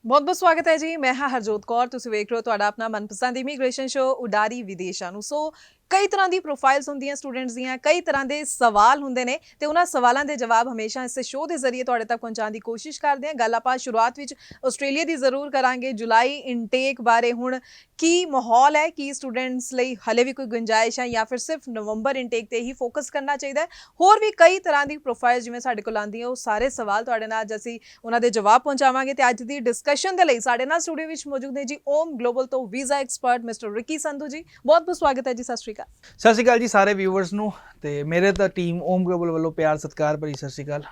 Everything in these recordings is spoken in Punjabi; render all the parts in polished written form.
बहुत बहुत स्वागत है जी। मैं हाँ हरजोत कौर, ਤੁਸੀਂ ਵੇਖ ਰਹੇ ਹੋ ਤੁਹਾਡਾ ਆਪਣਾ ਮਨਪਸੰਦ ਇਮੀਗ੍ਰੇਸ਼ਨ ਸ਼ੋ ਉਡਾਰੀ ਵਿਦੇਸ਼ਾਂ ਨੂੰ। ਸੋ ਕਈ ਤਰ੍ਹਾਂ ਦੀ ਪ੍ਰੋਫਾਈਲਸ ਹੁੰਦੀਆਂ ਸਟੂਡੈਂਟਸ ਦੀਆਂ, ਕਈ ਤਰ੍ਹਾਂ ਦੇ ਸਵਾਲ ਹੁੰਦੇ ਨੇ ਤੇ ਉਹਨਾਂ ਸਵਾਲਾਂ ਦੇ ਜਵਾਬ ਹਮੇਸ਼ਾ ਇਸ ਸ਼ੋਅ ਦੇ ਜ਼ਰੀਏ ਤੁਹਾਡੇ ਤੱਕ ਪਹੁੰਚਾਉਣ ਦੀ ਕੋਸ਼ਿਸ਼ ਕਰਦੇ ਹਾਂ। ਗੱਲ ਆਪਾਂ ਸ਼ੁਰੂਆਤ ਵਿੱਚ ਆਸਟ੍ਰੇਲੀਆ ਦੀ ਜ਼ਰੂਰ ਕਰਾਂਗੇ। ਜੁਲਾਈ ਇਨਟੇਕ ਬਾਰੇ ਹੁਣ ਕੀ ਮਾਹੌਲ ਹੈ, ਕੀ ਸਟੂਡੈਂਟਸ ਲਈ ਹਲੇ ਵੀ ਕੋਈ ਗੁੰਜਾਇਸ਼ ਹੈ ਜਾਂ ਫਿਰ ਸਿਰਫ ਨਵੰਬਰ ਇਨਟੇਕ ਤੇ ਹੀ ਫੋਕਸ ਕਰਨਾ ਚਾਹੀਦਾ ਹੈ। ਹੋਰ ਵੀ ਕਈ ਤਰ੍ਹਾਂ ਦੀ ਪ੍ਰੋਫਾਈਲ ਜਿਵੇਂ ਸਾਡੇ ਕੋਲ ਆਉਂਦੀਆਂ, ਉਹ ਸਾਰੇ ਸਵਾਲ ਤੁਹਾਡੇ ਨਾਲ ਅੱਜ ਅਸੀਂ ਉਹਨਾਂ ਦੇ ਜਵਾਬ ਪਹੁੰਚਾਵਾਂਗੇ। ਤੇ ਅੱਜ ਦੀ ਡਿਸਕਸ਼ਨ ਦੇ ਲਈ ਸਾਡੇ ਨਾਲ ਸਟੂਡੀਓ ਵਿੱਚ ਮੌਜੂਦ ਨੇ ਜੀ ਓਮ ਗਲੋਬਲ ਤੋਂ visa expert mister Ricky Sandhu ji. ਬਹੁਤ ਬਹੁਤ ਸਵਾਗਤ ਹੈ ਜੀ। ਸਤਿ ਸ਼੍ਰੀ ਅਕਾਲ। ਸਤਿ ਸ਼੍ਰੀ ਅਕਾਲ ਜੀ ਸਾਰੇ ਵਿਊਅਰਸ ਨੂੰ ਤੇ ਮੇਰੇ ਤਾਂ ਟੀਮ ਓਮ ਗਲੋਬਲ ਵੱਲੋਂ ਪਿਆਰ ਸਤਿਕਾਰ ਭਰੀ ਸਤਿ ਸ਼੍ਰੀ ਅਕਾਲ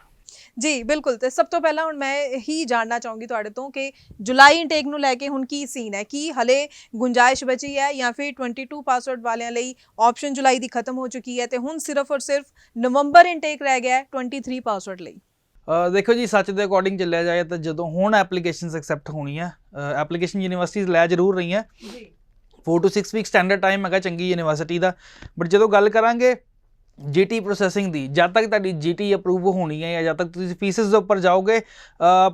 ਜੀ। ਬਿਲਕੁਲ। ਤੇ ਸਭ ਤੋਂ ਪਹਿਲਾਂ ਹੁਣ ਮੈਂ ਇਹੀ ਜਾਣਨਾ ਚਾਹੂੰਗੀ ਤੁਹਾਡੇ ਤੋਂ ਕਿ ਜੁਲਾਈ ਇਨਟੇਕ ਨੂੰ ਲੈ ਕੇ ਹੁਣ ਕੀ ਸੀਨ ਹੈ, ਕੀ ਹਲੇ ਗੁੰਜਾਇਸ਼ ਬਚੀ ਹੈ ਜਾਂ ਫਿਰ 22 ਪਾਸਵਰਡ ਵਾਲਿਆਂ ਲਈ ਆਪਸ਼ਨ ਜੁਲਾਈ ਦੀ ਖਤਮ ਹੋ ਚੁੱਕੀ ਹੈ ਤੇ ਹੁਣ ਸਿਰਫ ਔਰ ਸਿਰਫ ਨਵੰਬਰ ਇਨਟੇਕ ਰਹਿ ਗਿਆ ਹੈ 23 ਪਾਸਵਰਡ ਲਈ। ਦੇਖੋ ਜੀ, ਸੱਚ ਦੇ ਅਕੋਰਡਿੰਗ ਚੱਲਿਆ ਜਾਏ ਤਾਂ ਜਦੋਂ ਹੁਣ ਐਪਲੀਕੇਸ਼ਨਸ ਐਕਸੈਪਟ ਹੋਣੀਆਂ, ਐਪਲੀਕੇਸ਼ਨ ਯੂਨੀਵਰਸਿਟੀਜ਼ ਲੈ ਜ਼ਰੂਰ ਰਹੀਆਂ। 4 to 6 ਵੀਕ ਸਟੈਂਡਰਡ ਟਾਈਮ ਹੈਗਾ ਚੰਗੀ ਯੂਨੀਵਰਸਿਟੀ ਦਾ। ਬਟ ਜਦੋਂ ਗੱਲ ਕਰਾਂਗੇ GT ਪ੍ਰੋਸੈਸਿੰਗ ਦੀ, ਜਦ ਤੱਕ ਤੁਹਾਡੀ GT ਅਪਰੂਵ ਹੋਣੀ ਹੈ ਜਾਂ ਜਦ ਤੱਕ ਤੁਸੀਂ ਫੀਸਿਸ ਦੇ ਉੱਪਰ ਜਾਓਗੇ,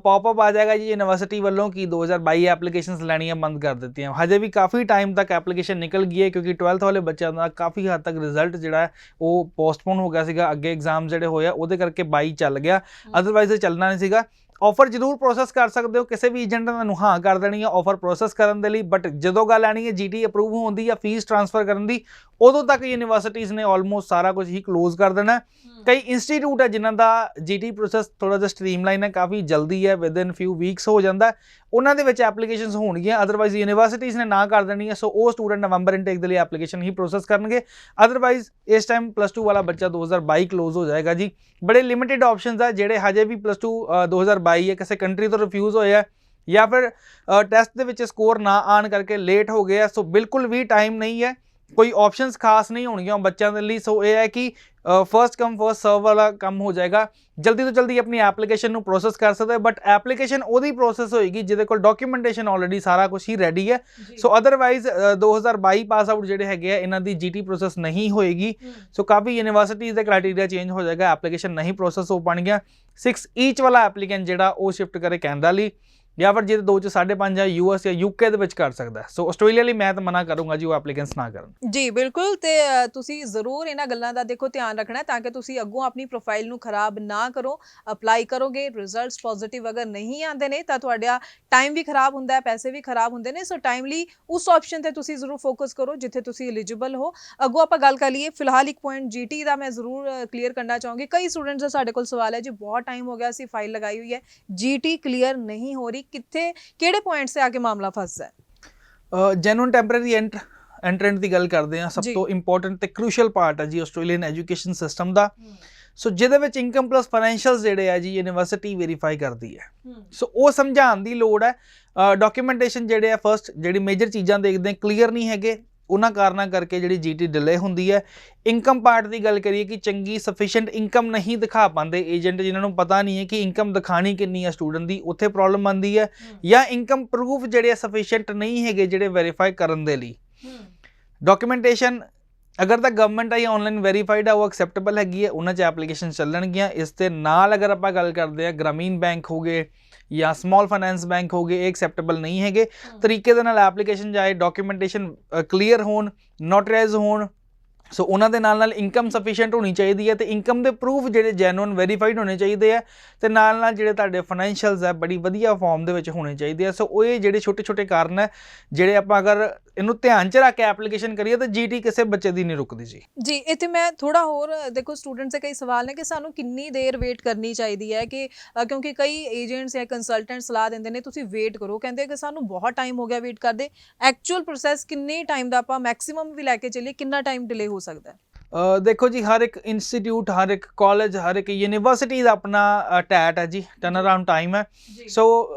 ਪੌਪਅਪ ਆ ਜਾਏਗਾ ਜੀ ਯੂਨੀਵਰਸਿਟੀ ਵੱਲੋਂ ਕਿ 2022 ਐਪਲੀਕੇਸ਼ਨਸ ਲੈਣੀਆਂ ਬੰਦ ਕਰ ਦਿੱਤੀਆਂ। ਹਜੇ ਵੀ ਕਾਫੀ ਟਾਈਮ ਤੱਕ ਐਪਲੀਕੇਸ਼ਨ ਨਿਕਲ ਗਈ ਹੈ ਕਿਉਂਕਿ 12th ਵਾਲੇ ਬੱਚਿਆਂ ਦਾ ਕਾਫੀ ਹੱਦ ਤੱਕ ਰਿਜ਼ਲਟ ਜਿਹੜਾ ਹੈ ਉਹ ਪੋਸਟਪੋਨ ਹੋ ਗਿਆ ਸੀਗਾ। ਅੱਗੇ ਐਗਜ਼ਾਮ ਜਿਹੜੇ ਹੋਏ ਆ ਉਹਦੇ ਕਰਕੇ 22 ਚੱਲ ਗਿਆ, ਅਦਰਵਾਈਜ਼ ਚੱਲਣਾ ਨਹੀਂ ਸੀਗਾ। ਆਫਰ ਜ਼ਰੂਰ ਪ੍ਰੋਸੈਸ ਕਰ ਸਕਦੇ ਹੋ, ਕਿਸੇ ਵੀ ਏਜੰਟ ਨੇ ਤੁਹਾਨੂੰ ਹਾਂ ਕਰ ਦੇਣੀ ਹੈ ਆਫਰ ਪ੍ਰੋਸੈਸ ਕਰਨ ਦੇ ਲਈ। ਬਟ ਜਦੋਂ ਗੱਲ ਆਣੀ ਹੈ GT ਅਪਰੂਵ ਹੋਣ ਦੀ ਜਾਂ ਫੀਸ ਟ੍ਰਾਂਸਫਰ ਕਰਨ ਦੀ, ਉਦੋਂ ਤੱਕ ਯੂਨੀਵਰਸਿਟੀਜ਼ ਨੇ ਆਲਮੋਸਟ ਸਾਰਾ ਕੁਝ ਹੀ ਕਲੋਜ਼ ਕਰ ਦੇਣਾ। ਕਈ ਇੰਸਟੀਟਿਊਟ ਹੈ ਜਿਨ੍ਹਾਂ ਦਾ GT ਪ੍ਰੋਸੈਸ ਥੋੜਾ ਜਿਹਾ ਸਟ੍ਰੀਮਲਾਈਨ ਹੈ, ਕਾਫੀ ਜਲਦੀ ਹੈ, ਵਿਦਿਨ ਫਿਊ ਵੀਕਸ ਹੋ ਜਾਂਦਾ, ਉਹਨਾਂ ਦੇ ਵਿੱਚ ਐਪਲੀਕੇਸ਼ਨਸ ਹੋਣਗੀਆਂ। ਅਦਰਵਾਈਜ਼ ਯੂਨੀਵਰਸਿਟੀਜ਼ ਨੇ ਨਾ ਕਰ ਦੇਣੀ ਹੈ, ਸੋ ਉਹ ਸਟੂਡੈਂਟ ਨਵੰਬਰ ਇਨਟੇਕ ਦੇ ਲਈ ਐਪਲੀਕੇਸ਼ਨ ਹੀ ਪ੍ਰੋਸੈਸ ਕਰਨਗੇ। ਅਦਰਵਾਈਜ਼ ਇਸ ਟਾਈਮ +2 ਵਾਲਾ ਬੱਚਾ 2022 ਕਲੋਜ਼ ਹੋ ਜਾਏਗਾ ਜੀ। ਬੜੇ ਲਿਮਿਟਿਡ ਆਪਸ਼ਨਸ ਆ ਜਿਹੜੇ ਹਜੇ ਵੀ +2 2022 ਹੈ, ਕਿਸੇ ਕੰਟਰੀ ਤੋਂ ਰਿਫਿਊਜ਼ ਹੋਏ ਆ ਜਾਂ ਫਿਰ ਟੈਸਟ ਦੇ ਵਿੱਚ ਸਕੋਰ ਨਾ ਆਉਣ ਕਰਕੇ ਲੇਟ ਹੋ ਗਏ ਆ। ਸੋ ਬਿਲਕੁਲ ਵੀ ਟਾਈਮ ਨਹੀਂ ਹੈ, ਕੋਈ ਆਪਸ਼ਨਸ ਖਾਸ ਨਹੀਂ ਹੋਣਗੀਆਂ ਬੱਚਿਆਂ ਦੇ ਲਈ। ਸੋ ਇਹ ਹੈ ਕਿ ਫਸਟ ਕਮ ਫਸਟ ਸਰਵ ਵਾਲਾ ਕੰਮ ਹੋ ਜਾਏਗਾ। ਜਲਦੀ ਤੋਂ ਜਲਦੀ ਆਪਣੀ ਐਪਲੀਕੇਸ਼ਨ ਨੂੰ ਪ੍ਰੋਸੈਸ ਕਰ ਸਕਦੇ, ਬਟ ਐਪਲੀਕੇਸ਼ਨ ਉਹਦੀ ਪ੍ਰੋਸੈਸ ਹੋਏਗੀ ਜਿਹਦੇ ਕੋਲ ਡਾਕੂਮੈਂਟੇਸ਼ਨ ਆਲਰੇਡੀ ਸਾਰਾ ਕੁਝ ਹੀ ਰੈਡੀ ਹੈ। ਸੋ ਅਦਰਵਾਈਜ਼ 2022 ਪਾਸ ਆਊਟ ਜਿਹੜੇ ਹੈਗੇ ਆ ਇਹਨਾਂ ਦੀ GT ਪ੍ਰੋਸੈਸ ਨਹੀਂ ਹੋਏਗੀ। ਸੋ ਕਾਫੀ ਯੂਨੀਵਰਸਿਟੀਜ਼ ਦੇ ਕ੍ਰਾਈਟੇਰੀਆ ਚੇਂਜ ਹੋ ਜਾਏਗਾ, ਐਪਲੀਕੇਸ਼ਨ ਨਹੀਂ ਪ੍ਰੋਸੈਸ ਹੋ ਪਾਣਗੀਆਂ। 6 ਈਚ ਵਾਲਾ ਐਪਲੀਕੈਂਟ ਜਿਹੜਾ ਉਹ ਸ਼ਿਫਟ ਕਰੇ ਕੈਨੇਡਾ ਲਈ, ਜਾਂ ਫਿਰ ਜਿਹਦੇ 2 ਚ 5.5 ਜਾਂ US ਜਾਂ UK ਦੇ ਵਿੱਚ ਕਰ ਸਕਦਾ। ਸੋ ਆਸਟ੍ਰੇਲੀਆ ਲਈ ਮੈਂ ਤਾਂ ਮਨਾ ਕਰੂੰਗਾ ਜੀ ਉਹ ਐਪਲੀਕੈਂਟਸ ਨਾ ਕਰਨ। ਜੀ ਬਿਲਕੁਲ। ਤੇ ਤੁਸੀਂ ਜ਼ਰੂਰ ਇਹਨਾਂ ਗੱਲਾਂ ਦਾ ਦੇਖੋ ਧਿਆਨ ਰੱਖਣਾ ਤਾਂ ਕਿ ਤੁਸੀਂ ਅੱਗੋਂ ਆਪਣੀ ਪ੍ਰੋਫਾਈਲ ਨੂੰ ਖਰਾਬ ਨਾ ਕਰੋ। ਅਪਲਾਈ ਕਰੋਗੇ, ਰਿਜ਼ਲਟਸ ਪੋਜ਼ਿਟਿਵ ਅਗਰ ਨਹੀਂ ਆਉਂਦੇ ਨੇ ਤਾਂ ਤੁਹਾਡਾ ਟਾਈਮ ਵੀ ਖਰਾਬ ਹੁੰਦਾ ਹੈ, ਪੈਸੇ ਵੀ ਖਰਾਬ ਹੁੰਦੇ ਨੇ। ਸੋ ਟਾਈਮਲੀ ਉਸ ਆਪਸ਼ਨ ਤੇ ਤੁਸੀਂ ਜ਼ਰੂਰ ਫੋਕਸ ਕਰੋ ਜਿੱਥੇ ਤੁਸੀਂ ਐਲੀਜੀਬਲ ਹੋ। ਅੱਗੋਂ ਆਪਾਂ ਗੱਲ ਕਰ ਲਈਏ, ਫਿਲਹਾਲ ਇੱਕ ਪੁਆਇੰਟ GT ਦਾ ਮੈਂ ਜ਼ਰੂਰ ਕਲੀਅਰ ਕਰਨਾ ਚਾਹੂੰਗੀ। ਕਈ ਸਟੂਡੈਂਟਸ ਦਾ ਸਾਡੇ ਕੋਲ ਸਵਾਲ ਹੈ ਜੀ, ਬਹੁਤ ਟਾਈਮ ਹੋ ਗਿਆ ਅਸੀਂ ਫਾਈਲ ਲਗਾਈ ਹੋਈ ਹੈ, GT ਕਲੀਅਰ ਨਹੀਂ ਹੋ ਰਹੀ, ਕਿੱਥੇ ਕਿਹੜੇ ਪੁਆਇੰਟ ਸੇ ਆ ਕੇ ਮਾਮਲਾ ਫਸਦਾ ਹੈ? ਜੈਨੂਇਨ ਟੈਂਪਰੇਰੀ ਐਂਟਰੈਂਟ ਦੀ ਗੱਲ ਕਰਦੇ ਹਾਂ। ਸਭ ਤੋਂ ਇੰਪੋਰਟੈਂਟ ਤੇ ਕ੍ਰੂਸ਼ੀਅਲ ਪਾਰਟ ਹੈ ਜੀ ਆਸਟ੍ਰੇਲੀਅਨ ਐਜੂਕੇਸ਼ਨ ਸਿਸਟਮ ਦਾ। ਸੋ ਜਿਹਦੇ ਵਿੱਚ ਇਨਕਮ ਪਲੱਸ ਫਾਈਨੈਂਸ਼ੀਅਲਸ ਜਿਹੜੇ ਆ ਜੀ ਯੂਨੀਵਰਸਿਟੀ ਵੈਰੀਫਾਈ ਕਰਦੀ ਹੈ। ਸੋ ਉਹ ਸਮਝਾਉਣ ਦੀ ਲੋੜ ਹੈ। ਡਾਕੂਮੈਂਟੇਸ਼ਨ ਜਿਹੜੇ ਆ ਫਸਟ ਜਿਹੜੀ ਮੇਜਰ ਚੀਜ਼ਾਂ ਦੇਖਦੇ ਕਲੀਅਰ ਨਹੀਂ ਹੈਗੇ, ਉਹਨਾਂ ਕਾਰਨਾਂ ਕਰਕੇ ਜਿਹੜੀ GT ਡਿਲੇ ਹੁੰਦੀ ਹੈ। ਇਨਕਮ ਪਾਰਟ ਦੀ ਗੱਲ ਕਰੀਏ ਕਿ ਚੰਗੀ ਸਫੀਸ਼ੀਐਂਟ ਇਨਕਮ ਨਹੀਂ ਦਿਖਾ ਪਾਉਂਦੇ ਏਜੰਟ, ਜਿਨ੍ਹਾਂ ਨੂੰ ਪਤਾ ਨਹੀਂ ਹੈ ਕਿ ਇਨਕਮ ਦਿਖਾਣੀ ਕਿੰਨੀ ਹੈ ਸਟੂਡੈਂਟ ਦੀ, ਉੱਥੇ ਪ੍ਰੋਬਲਮ ਆਉਂਦੀ ਹੈ। ਜਾਂ ਇਨਕਮ ਪ੍ਰੂਫ ਜਿਹੜੇ ਸਫੀਸ਼ੀਐਂਟ ਨਹੀਂ ਹੈਗੇ ਜਿਹੜੇ ਵੈਰੀਫਾਈ ਕਰਨ ਦੇ ਲਈ। ਡਾਕੂਮੈਂਟੇਸ਼ਨ ਅਗਰ ਤਾਂ ਗਵਰਨਮੈਂਟ ਆ ਜਾਂ ਆਨਲਾਈਨ ਵੈਰੀਫਾਈਡ ਆ ਉਹ ਐਕਸੈਪਟੇਬਲ ਹੈਗੀ ਹੈ, ਉਹਨਾਂ 'ਚ ਐਪਲੀਕੇਸ਼ਨ ਚੱਲਣਗੀਆਂ। ਇਸ ਦੇ ਨਾਲ ਅਗਰ ਆਪਾਂ ਗੱਲ ਕਰਦੇ ਹਾਂ ਗ੍ਰਾਮੀਣ ਬੈਂਕ ਹੋ ਗਏ ਜਾਂ ਸਮਾਲ ਫਾਈਨੈਂਸ ਬੈਂਕ ਹੋ ਗਏ, ਇਹ ਐਕਸੈਪਟੇਬਲ ਨਹੀਂ ਹੈਗੇ। ਤਰੀਕੇ ਦੇ ਨਾਲ ਐਪਲੀਕੇਸ਼ਨ ਜਾਏ, ਡਾਕੂਮੈਂਟੇਸ਼ਨ ਕਲੀਅਰ ਹੋਣ, ਨੋਟਰਾਈਜ਼ ਹੋਣ। ਸੋ ਉਹਨਾਂ ਦੇ ਨਾਲ ਇਨਕਮ ਸਫੀਸ਼ੀਐਂਟ ਹੋਣੀ ਚਾਹੀਦੀ ਹੈ ਤੇ ਇਨਕਮ ਦੇ ਪ੍ਰੂਫ ਜਿਹੜੇ ਜੈਨੂਇਨ ਵੈਰੀਫਾਈਡ ਹੋਣੇ ਚਾਹੀਦੇ ਆ ਤੇ ਨਾਲ ਜਿਹੜੇ ਤੁਹਾਡੇ ਫਾਈਨੈਂਸ਼ੀਅਲਸ ਹੈ ਬੜੀ ਵਧੀਆ ਫਾਰਮ ਦੇ ਵਿੱਚ ਹੋਣੇ ਚਾਹੀਦੇ ਆ। ਸੋ ਉਹ ਇਹ ਜਿਹੜੇ ਛੋਟੇ ਛੋਟੇ ਕਾਰਨ ਹੈ ਜਿਹੜੇ ਆਪਾਂ ਅਗਰ ਇਹਨੂੰ ਧਿਆਨ 'ਚ ਰੱਖ ਕੇ ਐਪਲੀਕੇਸ਼ਨ ਕਰੀਏ ਤਾਂ GT ਕਿਸੇ ਬੱਚੇ ਦੀ ਨਹੀਂ ਰੁਕਦੀ ਜੀ। ਜੀ ਇੱਥੇ ਮੈਂ ਥੋੜਾ ਹੋਰ ਦੇਖੋ, ਸਟੂਡੈਂਟਸ ਦੇ ਕਈ ਸਵਾਲ ਨੇ ਕਿ ਸਾਨੂੰ ਕਿੰਨੀ ਦੇਰ ਵੇਟ ਕਰਨੀ ਚਾਹੀਦੀ ਹੈ ਕਿ ਕਿਉਂਕਿ ਕਈ ਏਜੰਟਸ ਜਾਂ ਕੰਸਲਟੈਂਟ ਸਲਾਹ ਦਿੰਦੇ ਨੇ ਤੁਸੀਂ ਵੇਟ ਕਰੋ, ਕਹਿੰਦੇ ਕਿ ਸਾਨੂੰ ਬਹੁਤ ਟਾਈਮ ਹੋ ਗਿਆ ਵੇਟ ਕਰਦੇ। ਐਕਚੁਅਲ ਪ੍ਰੋਸੈਸ ਕਿੰਨੇ ਟਾਈਮ ਦਾ ਆਪਾਂ ਮੈਕਸਿਮਮ ਵੀ ਲੈ ਕੇ ਚੱਲੀਏ, ਕਿੰਨਾ ਟਾਈਮ ਡਿਲੇ ਹੋ ਸਕਦਾ ਹੈ? ਦੇਖੋ ਜੀ, ਹਰ ਇੱਕ ਇੰਸਟੀਟਿਊਟ, ਹਰ ਇੱਕ ਕਾਲਜ, ਹਰ ਇੱਕ ਯੂਨੀਵਰਸਿਟੀ ਦਾ ਆਪਣਾ ਟੈਟ ਹੈ ਜੀ, ਟਰਨ ਅਰਾਊਂਡ ਟਾਈਮ ਹੈ। ਸੋ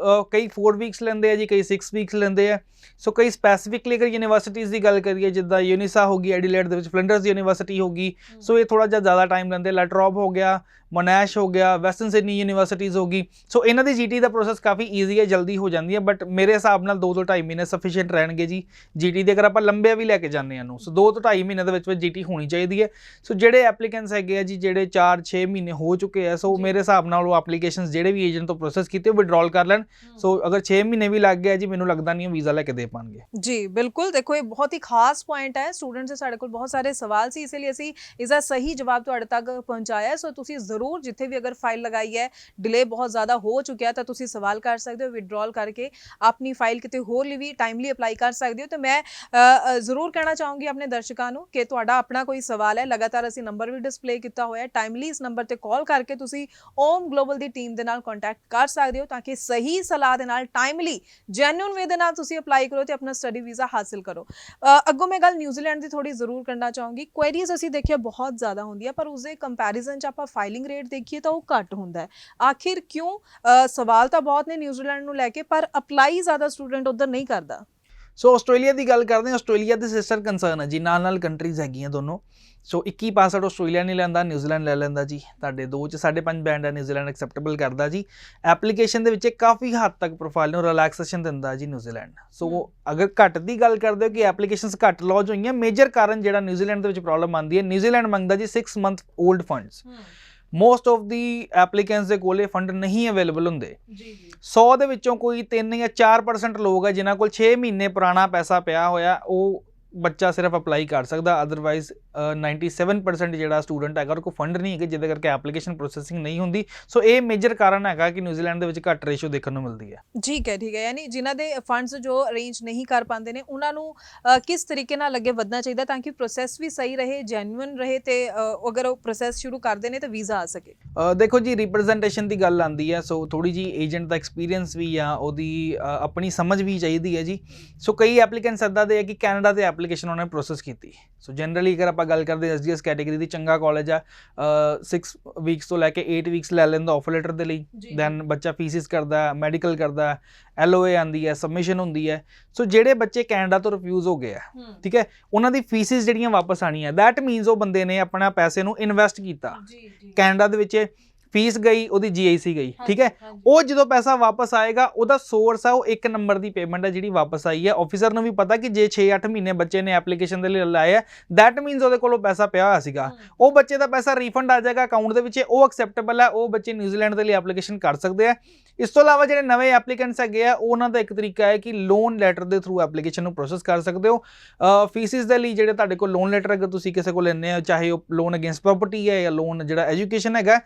ਕਈ 4 ਵੀਕਸ ਲੈਂਦੇ ਆ ਜੀ, ਕਈ 6 ਵੀਕਸ ਲੈਂਦੇ ਆ। ਸੋ ਕਈ ਸਪੈਸੀਫਿਕਲੀ ਅਗਰ ਯੂਨੀਵਰਸਿਟੀਜ਼ ਦੀ ਗੱਲ ਕਰੀਏ, ਜਿੱਦਾਂ ਯੂਨੀਸਾ ਹੋ ਗਈ ਐਡੀਲੇਡ ਦੇ ਵਿੱਚ, ਫਲਿੰਡਰਸ ਯੂਨੀਵਰਸਿਟੀ ਹੋ ਗਈ, ਸੋ ਇਹ ਥੋੜਾ ਜਿਹਾ ਜ਼ਿਆਦਾ ਟਾਈਮ ਲੈਂਦੇ। ਲੈਟਰੋਪ ਹੋ ਗਿਆ, ਮੋਨੈਸ਼ ਹੋ ਗਿਆ, ਵੈਸਟਰਨ ਸਿਡਨੀ ਯੂਨੀਵਰਸਿਟੀਜ਼ ਹੋ ਗਈ। ਸੋ ਇਹਨਾਂ ਦੀ GT ਦਾ ਪ੍ਰੋਸੈਸ ਕਾਫੀ ਈਜ਼ੀ ਹੈ, ਜਲਦੀ ਹੋ ਜਾਂਦੀ ਹੈ, ਬਟ ਮੇਰੇ ਹਿਸਾਬ ਨਾਲ 2 ਤੋਂ 2.5 ਮਹੀਨੇ ਸਫੀਸ਼ੀਐਂਟ ਰਹਿਣਗੇ ਜੀ GT ਦੇ, ਅਗਰ ਆਪਾਂ ਲੰਬੇ ਵੀ ਲੈ ਕੇ ਜਾਂਦੇ ਹਾਂ ਨੂੰ। ਸੋ 2 ਤੋਂ 2.5 ਮਹੀਨੇ ਦੇ ਵਿੱਚ GT ਹੋਣੀ ਚਾਹੀਦੀ ਹੈ। ਸੋ ਜਿਹੜੇ ਐਪਲੀਕੈਂਟਸ ਹੈਗੇ ਆ ਜੀ, ਜਿਹੜੇ 4-6 ਮਹੀਨੇ ਹੋ ਚੁੱਕੇ ਆ, ਸੋ ਮੇਰੇ ਹਿਸਾਬ ਨਾਲ ਉਹ ਐਪਲੀਕੇਸ਼ਨਸ ਜਿਹੜੇ ਵੀ ਏਜੰਟ ਤੋਂ ਪ੍ਰੋਸੈਸ ਕੀਤੇ ਉਹ ਵਿਡਰੋਲ ਕਰ ਲੈਣ। ਸੋ ਅਗਰ 6 ਮਹੀਨੇ ਵੀ ਲੱਗ ਗਿਆ ਜੀ, ਮੈਨੂੰ ਲੱਗਦਾ ਨਹੀਂ ਉਹ ਵੀਜ਼ਾ ਲੈ ਕੇ ਦੇ ਪਾਣਗੇ। ਜੀ ਬਿਲਕੁਲ, ਦੇਖੋ ਇਹ ਬਹੁਤ ਹੀ ਖਾਸ ਪੁਆਇੰਟ ਹੈ। ਸਟੂਡੈਂਟਸ ਦੇ ਸਾਡੇ ਕੋਲ ਬਹੁਤ ਸਾਰੇ ਸਵਾਲ ਸੀ, ਇਸ ਲਈ ਅਸੀਂ ਇਸ ਦਾ ਸਹੀ ਜਵਾਬ ਤੁਹਾਡੇ ਤੱਕ ਪਹੁੰਚਾਇਆ। ਸੋ ਤੁਸੀਂ ਜ਼ਰੂਰ ਜਿੱਥੇ ਵੀ ਅਗਰ ਫਾਈਲ ਲਗਾਈ ਹੈ, ਡਿਲੇ ਬਹੁਤ ਜ਼ਿਆਦਾ ਹੋ ਚੁੱਕਿਆ, ਤਾਂ ਤੁਸੀਂ ਸਵਾਲ ਕਰ ਸਕਦੇ ਹੋ, ਵਿਡਰੋਲ ਕਰਕੇ ਆਪਣੀ ਫਾਈਲ ਕਿਤੇ ਹੋਰ ਲਈ ਵੀ ਟਾਈਮਲੀ ਅਪਲਾਈ ਕਰ ਸਕਦੇ ਹੋ। ਤੇ ਮੈਂ ਜ਼ਰੂਰ ਕਹਿਣਾ ਚਾਹੂੰਗੀ ਆਪਣੇ ਦਰਸ਼ਕਾਂ ਨੂੰ ਕਿ ਤੁਹਾਡਾ ਆਪਣਾ ਕੋਈ ਸਵਾਲ ਹੈ, ਲਗਾਤਾਰ ਅਸੀਂ ਨੰਬਰ ਵੀ ਡਿਸਪਲੇ ਕੀਤਾ ਹੋਇਆ, ਟਾਈਮਲੀ ਇਸ ਨੰਬਰ ਤੇ ਕਾਲ ਕਰਕੇ ਤੁਸੀਂ ਓਮ ਗਲੋਬਲ ਦੀ ਟੀਮ ਦੇ ਨਾਲ ਕੰਟੈਕਟ ਕਰ ਸਕਦੇ ਹੋ, ਤਾਂ ਕਿ ਸਹੀ ਸਲਾਹ ਦੇ ਨਾਲ ਟਾਈਮਲੀ ਜੈਨੂਇਨ ਵੇ ਦੇ ਨਾਲ ਤੁਸੀਂ ਅਪਲਾਈ ਕਰੋ ਤੇ ਆਪਣਾ ਸਟੱਡੀ ਵੀਜ਼ਾ ਹਾਸਿਲ ਕਰੋ। ਅੱਗੋਂ ਮੈਂ ਗੱਲ ਨਿਊਜ਼ੀਲੈਂਡ ਦੀ ਥੋੜੀ ਜ਼ਰੂਰ ਕਰਨਾ ਚਾਹੂੰਗੀ। ਕੁਐਰੀਜ਼ ਅਸੀਂ ਦੇਖਿਆ ਬਹੁਤ ਜ਼ਿਆਦਾ ਹੁੰਦੀਆਂ, ਪਰ ਉਸਦੇ ਕੰਪੈਰੀਜ਼ਨ 'ਚ ਆਪਾਂ ਫਾਈਲਿੰਗ ਰੇਟ ਦੇਖੀਏ ਤਾਂ ਉਹ ਘੱਟ ਹੁੰਦਾ ਹੈ। ਆਖਿਰ ਕਿਉਂ? ਸਵਾਲ ਤਾਂ ਬਹੁਤ ਨੇ ਨਿਊਜ਼ੀਲੈਂਡ ਨੂੰ ਲੈ ਕੇ, ਪਰ ਅਪਲਾਈ ਜ਼ਿਆਦਾ ਸਟੂਡੈਂਟ ਉੱਧਰ ਨਹੀਂ ਕਰਦਾ। ਸੋ ਆਸਟ੍ਰੇਲੀਆ ਦੀ ਗੱਲ ਕਰਦੇ ਹਾਂ। ਆਸਟ੍ਰੇਲੀਆ ਦੇ ਸਿਸਟਰ ਕੰਸਰਨ ਹੈ ਜੀ, ਨਾਲ ਕੰਟਰੀਜ਼ ਹੈਗੀਆਂ ਦੋਨੋਂ। ਸੋ 21% ਆਸਟ੍ਰੇਲੀਆ ਨਹੀਂ ਲੈਂਦਾ, ਨਿਊਜ਼ੀਲੈਂਡ ਲੈ ਲੈਂਦਾ ਜੀ। ਤੁਹਾਡੇ 2 'ਚ 5.5 ਬੈਂਡ ਹੈ, ਨਿਊਜ਼ੀਲੈਂਡ ਐਕਸੈਪਟੇਬਲ ਕਰਦਾ ਜੀ। ਐਪਲੀਕੇਸ਼ਨ ਦੇ ਵਿੱਚ ਕਾਫੀ ਹੱਦ ਤੱਕ ਪ੍ਰੋਫਾਈਲ ਨੂੰ ਰਿਲੈਕਸੇਸ਼ਨ ਦਿੰਦਾ ਜੀ ਨਿਊਜ਼ੀਲੈਂਡ। ਸੋ ਅਗਰ ਘੱਟ ਦੀ ਗੱਲ ਕਰਦੇ ਹੋ ਕਿ ਐਪਲੀਕੇਸ਼ਨਸ ਘੱਟ ਲੌਂਚ ਹੋਈਆਂ, ਮੇਜਰ ਕਾਰਨ ਜਿਹੜਾ ਨਿਊਜ਼ੀਲੈਂਡ ਦੇ ਵਿੱਚ ਪ੍ਰੋਬਲਮ ਆਉਂਦੀ ਹੈ, ਨਿਊਜ਼ੀਲੈਂਡ ਮੰਗਦਾ ਜੀ 6 month old funds. Most of the applicants ਦੇ ਕੋਲੇ ਫੰਡ ਨਹੀਂ ਅਵੇਲੇਬਲ ਹੁੰਦੇ। 100 ਦੇ ਵਿੱਚੋਂ ਕੋਈ 3 ਜਾਂ 4% ਲੋਕ ਆ ਜਿਨ੍ਹਾਂ ਕੋਲ 6 ਮਹੀਨੇ ਪੁਰਾਣਾ ਪੈਸਾ ਪਿਆ ਹੋਇਆ, ਉਹ ਬੱਚਾ ਸਿਰਫ ਅਪਲਾਈ ਕਰ ਸਕਦਾ। ਅਦਰਵਾਈਜ਼ 97% ਜਿਹੜਾ ਸਟੂਡੈਂਟ ਹੈਗਾ ਉਹਦੇ ਕੋਲ ਫੰਡ ਨਹੀਂ ਹੈਗੇ, ਜਿਹਦੇ ਕਰਕੇ ਐਪਲੀਕੇਸ਼ਨ ਪ੍ਰੋਸੈਸਿੰਗ ਨਹੀਂ ਹੁੰਦੀ। ਸੋ ਇਹ ਮੇਜਰ ਕਾਰਨ ਹੈਗਾ ਕਿ ਨਿਊਜ਼ੀਲੈਂਡ ਦੇ ਵਿੱਚ ਘੱਟ ਰੇਸ਼ੋ ਦੇਖਣ ਨੂੰ ਮਿਲਦੀ ਹੈ। ਠੀਕ ਹੈ, ਯਾਨੀ ਜਿਨ੍ਹਾਂ ਦੇ ਫੰਡਸ ਜੋ ਅਰੇਂਜ ਨਹੀਂ ਕਰ ਪਾਉਂਦੇ ਨੇ, ਉਹਨਾਂ ਨੂੰ ਕਿਸ ਤਰੀਕੇ ਨਾਲ ਅੱਗੇ ਵਧਣਾ ਚਾਹੀਦਾ ਤਾਂ ਕਿ ਪ੍ਰੋਸੈਸ ਵੀ ਸਹੀ ਰਹੇ, ਜੈਨੂਇਨ ਰਹੇ, ਤੇ ਅਗਰ ਉਹ ਪ੍ਰੋਸੈਸ ਸ਼ੁਰੂ ਕਰਦੇ ਨੇ ਤਾਂ ਵੀਜ਼ਾ ਆ ਸਕੇ। ਦੇਖੋ ਜੀ, ਰਿਪਰੈਜ਼ੈਂਟੇਸ਼ਨ ਦੀ ਗੱਲ ਆਉਂਦੀ ਹੈ। ਸੋ ਥੋੜੀ ਜੀ ਏਜੰਟ ਦਾ ਐਕਸਪੀਰੀਅੰਸ ਵੀ ਆ, ਉਹਦੀ ਆਪਣੀ ਸਮਝ ਵੀ ਚਾਹੀਦੀ ਹੈ ਜੀ। ਸੋ ਕਈ ਐਪਲੀਕੈਂਟਸ ਇੱਦਾਂ ਦੇ ਆ ਕਿ ਕੈਨੇਡਾ ਤੇ ਐਪਲੀਕੇਸ਼ਨ ਉਹਨਾਂ ਨੇ ਪ੍ਰੋਸੈਸ ਕੀਤੀ। ਸੋ ਜਨਰਲੀ ਅਗਰ ਆਪਾਂ ਗੱਲ ਕਰਦੇ SDS ਕੈਟੇਗਰੀ ਦੀ, ਚੰਗਾ ਕਾਲਜ ਆ, 6 ਵੀਕਸ ਤੋਂ ਲੈ ਕੇ 8 ਵੀਕਸ ਲੈ ਲੈਂਦਾ ਆਫਰ ਲੈਟਰ ਦੇ ਲਈ। ਦੈਨ ਬੱਚਾ ਫੀਸਿਸ ਕਰਦਾ, ਮੈਡੀਕਲ ਕਰਦਾ, LOA ਆਉਂਦੀ ਹੈ, ਸਬਮਿਸ਼ਨ ਹੁੰਦੀ ਹੈ। ਸੋ ਜਿਹੜੇ ਬੱਚੇ ਕੈਨੇਡਾ ਤੋਂ ਰਿਫਿਊਜ਼ ਹੋ ਗਏ ਆ, ਠੀਕ ਹੈ, ਉਹਨਾਂ ਦੀ ਫੀਸਿਸ ਜਿਹੜੀਆਂ ਵਾਪਸ ਆਉਣੀਆਂ, ਦੈਟ ਮੀਨਸ ਉਹ ਬੰਦੇ ਨੇ ਆਪਣਾ ਪੈਸੇ ਨੂੰ ਇਨਵੈਸਟ ਕੀਤਾ ਕੈਨੇਡਾ ਦੇ ਵਿੱਚ, ਫੀਸ ਗਈ, ਉਹਦੀ GIC ਗਈ, ਠੀਕ ਹੈ। ਉਹ ਜਦੋਂ ਪੈਸਾ ਵਾਪਸ ਆਏਗਾ, ਉਹਦਾ ਸੋਰਸ ਆ ਉਹ 1 ਨੰਬਰ ਦੀ ਪੇਮੈਂਟ ਹੈ ਜਿਹੜੀ ਵਾਪਸ ਆਈ ਹੈ। ਆਫਿਸਰ ਨੂੰ ਵੀ ਪਤਾ ਕਿ ਜੇ 6-8 ਮਹੀਨੇ ਬੱਚੇ ਨੇ ਐਪਲੀਕੇਸ਼ਨ ਦੇ ਲਈ ਲਾਏ ਆ, ਦੈਟ ਮੀਨਸ ਉਹਦੇ ਕੋਲ ਪੈਸਾ ਪਿਆ ਹੋਇਆ ਸੀਗਾ। ਉਹ ਬੱਚੇ ਦਾ ਪੈਸਾ ਰੀਫੰਡ ਆ ਜਾਏਗਾ ਅਕਾਊਂਟ ਦੇ ਵਿੱਚ, ਉਹ ਐਕਸੈਪਟੇਬਲ ਹੈ, ਉਹ ਬੱਚੇ ਨਿਊਜ਼ੀਲੈਂਡ ਦੇ ਲਈ ਐਪਲੀਕੇਸ਼ਨ ਕਰ ਸਕਦੇ ਆ। ਇਸ ਤੋਂ ਇਲਾਵਾ ਜਿਹੜੇ ਨਵੇਂ ਐਪਲੀਕੈਂਟਸ ਹੈਗੇ ਆ, ਉਹਨਾਂ ਦਾ ਇੱਕ ਤਰੀਕਾ ਹੈ ਕਿ ਲੋਨ ਲੈਟਰ ਦੇ ਥਰੂ ਐਪਲੀਕੇਸ਼ਨ ਨੂੰ ਪ੍ਰੋਸੈਸ ਕਰ ਸਕਦੇ ਹੋ। ਫੀਸਿਸ ਦੇ ਲਈ ਜਿਹੜੇ ਤੁਹਾਡੇ ਕੋਲ ਲੋਨ ਲੈਟਰ ਅਗਰ ਤੁਸੀਂ ਕਿਸੇ ਕੋਲ ਲੈਂਦੇ ਹੋ, ਚਾਹੇ ਉਹ ਲੋਨ ਅਗੇਂਸਟ ਪ੍ਰਾਪਰਟੀ ਹੈ ਜਾਂ ਲੋਨ ਜਿਹੜਾ ਐਜੂਕੇਸ਼ਨ ਹੈਗਾ,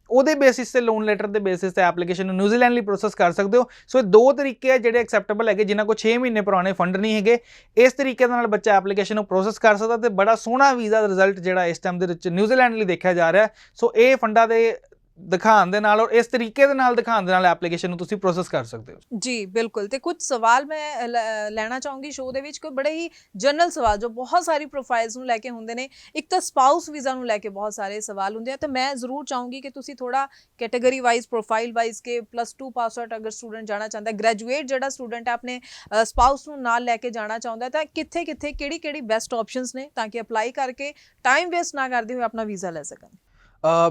ਉਹਦੇ ਬੇਸਿਸ ਤੇ, ਲੋਨ ਲੈਟਰ ਦੇ ਬੇਸਿਸ ਤੇ ਐਪਲੀਕੇਸ਼ਨ ਨੂੰ ਨਿਊਜ਼ੀਲੈਂਡ ਲਈ ਪ੍ਰੋਸੈਸ ਕਰ ਸਕਦੇ ਹੋ। ਸੋ ਇਹ 2 ਤਰੀਕੇ ਆ ਜਿਹੜੇ ਐਕਸੈਪਟੇਬਲ ਹੈਗੇ, ਜਿਨ੍ਹਾਂ ਕੋਲ 6 ਮਹੀਨੇ ਪੁਰਾਣੇ ਫੰਡ ਨਹੀਂ ਹੈਗੇ। ਇਸ ਤਰੀਕੇ ਦੇ ਨਾਲ ਬੱਚਾ ਐਪਲੀਕੇਸ਼ਨ ਨੂੰ ਪ੍ਰੋਸੈਸ ਕਰ ਸਕਦਾ ਤੇ ਬੜਾ ਸੋਹਣਾ ਵੀਜ਼ਾ ਦਾ ਰਿਜ਼ਲਟ ਜਿਹੜਾ ਇਸ ਟਾਈਮ ਦੇ ਵਿੱਚ ਨਿਊਜ਼ੀਲੈਂਡ ਲਈ ਦੇਖਿਆ ਜਾ ਰਿਹਾ। ਸੋ ਇਹ ਫੰਡਾਂ ਦੇ ਦਿਖਾਉਣ ਦੇ ਨਾਲ ਔਰ ਇਸ ਤਰੀਕੇ ਦੇ ਨਾਲ ਦਿਖਾਉਣ ਦੇ ਨਾਲ ਐਪਲੀਕੇਸ਼ਨ ਨੂੰ ਤੁਸੀਂ ਪ੍ਰੋਸੈਸ ਕਰ ਸਕਦੇ ਹੋ। ਜੀ ਬਿਲਕੁਲ। ਤੇ ਕੁਝ ਸਵਾਲ ਮੈਂ ਲੈਣਾ ਚਾਹੂੰਗੀ ਸ਼ੋਅ ਦੇ ਵਿੱਚ, ਕੋਈ ਬੜੇ ਹੀ ਜਨਰਲ ਸਵਾਲ ਜੋ ਬਹੁਤ ਸਾਰੀ ਪ੍ਰੋਫਾਈਲਸ ਨੂੰ ਲੈ ਕੇ ਹੁੰਦੇ ਨੇ। ਇੱਕ ਤਾਂ ਸਪਾਊਸ ਵੀਜ਼ਾ ਨੂੰ ਲੈ ਕੇ ਬਹੁਤ ਸਾਰੇ ਸਵਾਲ ਹੁੰਦੇ ਆ, ਤਾਂ ਮੈਂ ਜ਼ਰੂਰ ਚਾਹੂੰਗੀ ਕਿ ਤੁਸੀਂ ਥੋੜਾ ਕੈਟਾਗਰੀ ਵਾਈਜ਼, ਪ੍ਰੋਫਾਈਲ ਵਾਈਜ਼ ਕੇ +2 ਪਾਸ ਆਊਟ ਅਗਰ ਸਟੂਡੈਂਟ ਜਾਣਾ ਚਾਹੁੰਦਾ, ਗ੍ਰੈਜੂਏਟ ਜਿਹੜਾ ਸਟੂਡੈਂਟ ਹੈ ਆਪਣੇ ਸਪਾਊਸ ਨੂੰ ਨਾਲ ਲੈ ਕੇ ਜਾਣਾ ਚਾਹੁੰਦਾ, ਤਾਂ ਕਿੱਥੇ ਕਿਹੜੀ ਬੈਸਟ ਆਪਸ਼ਨਸ ਨੇ ਤਾਂ ਕਿ ਅਪਲਾਈ ਕਰਕੇ ਟਾਈਮ ਵੇਸਟ ਨਾ ਕਰਦੇ ਹੋਏ ਆਪਣਾ ਵੀਜ਼ਾ ਲੈ ਸਕਣ।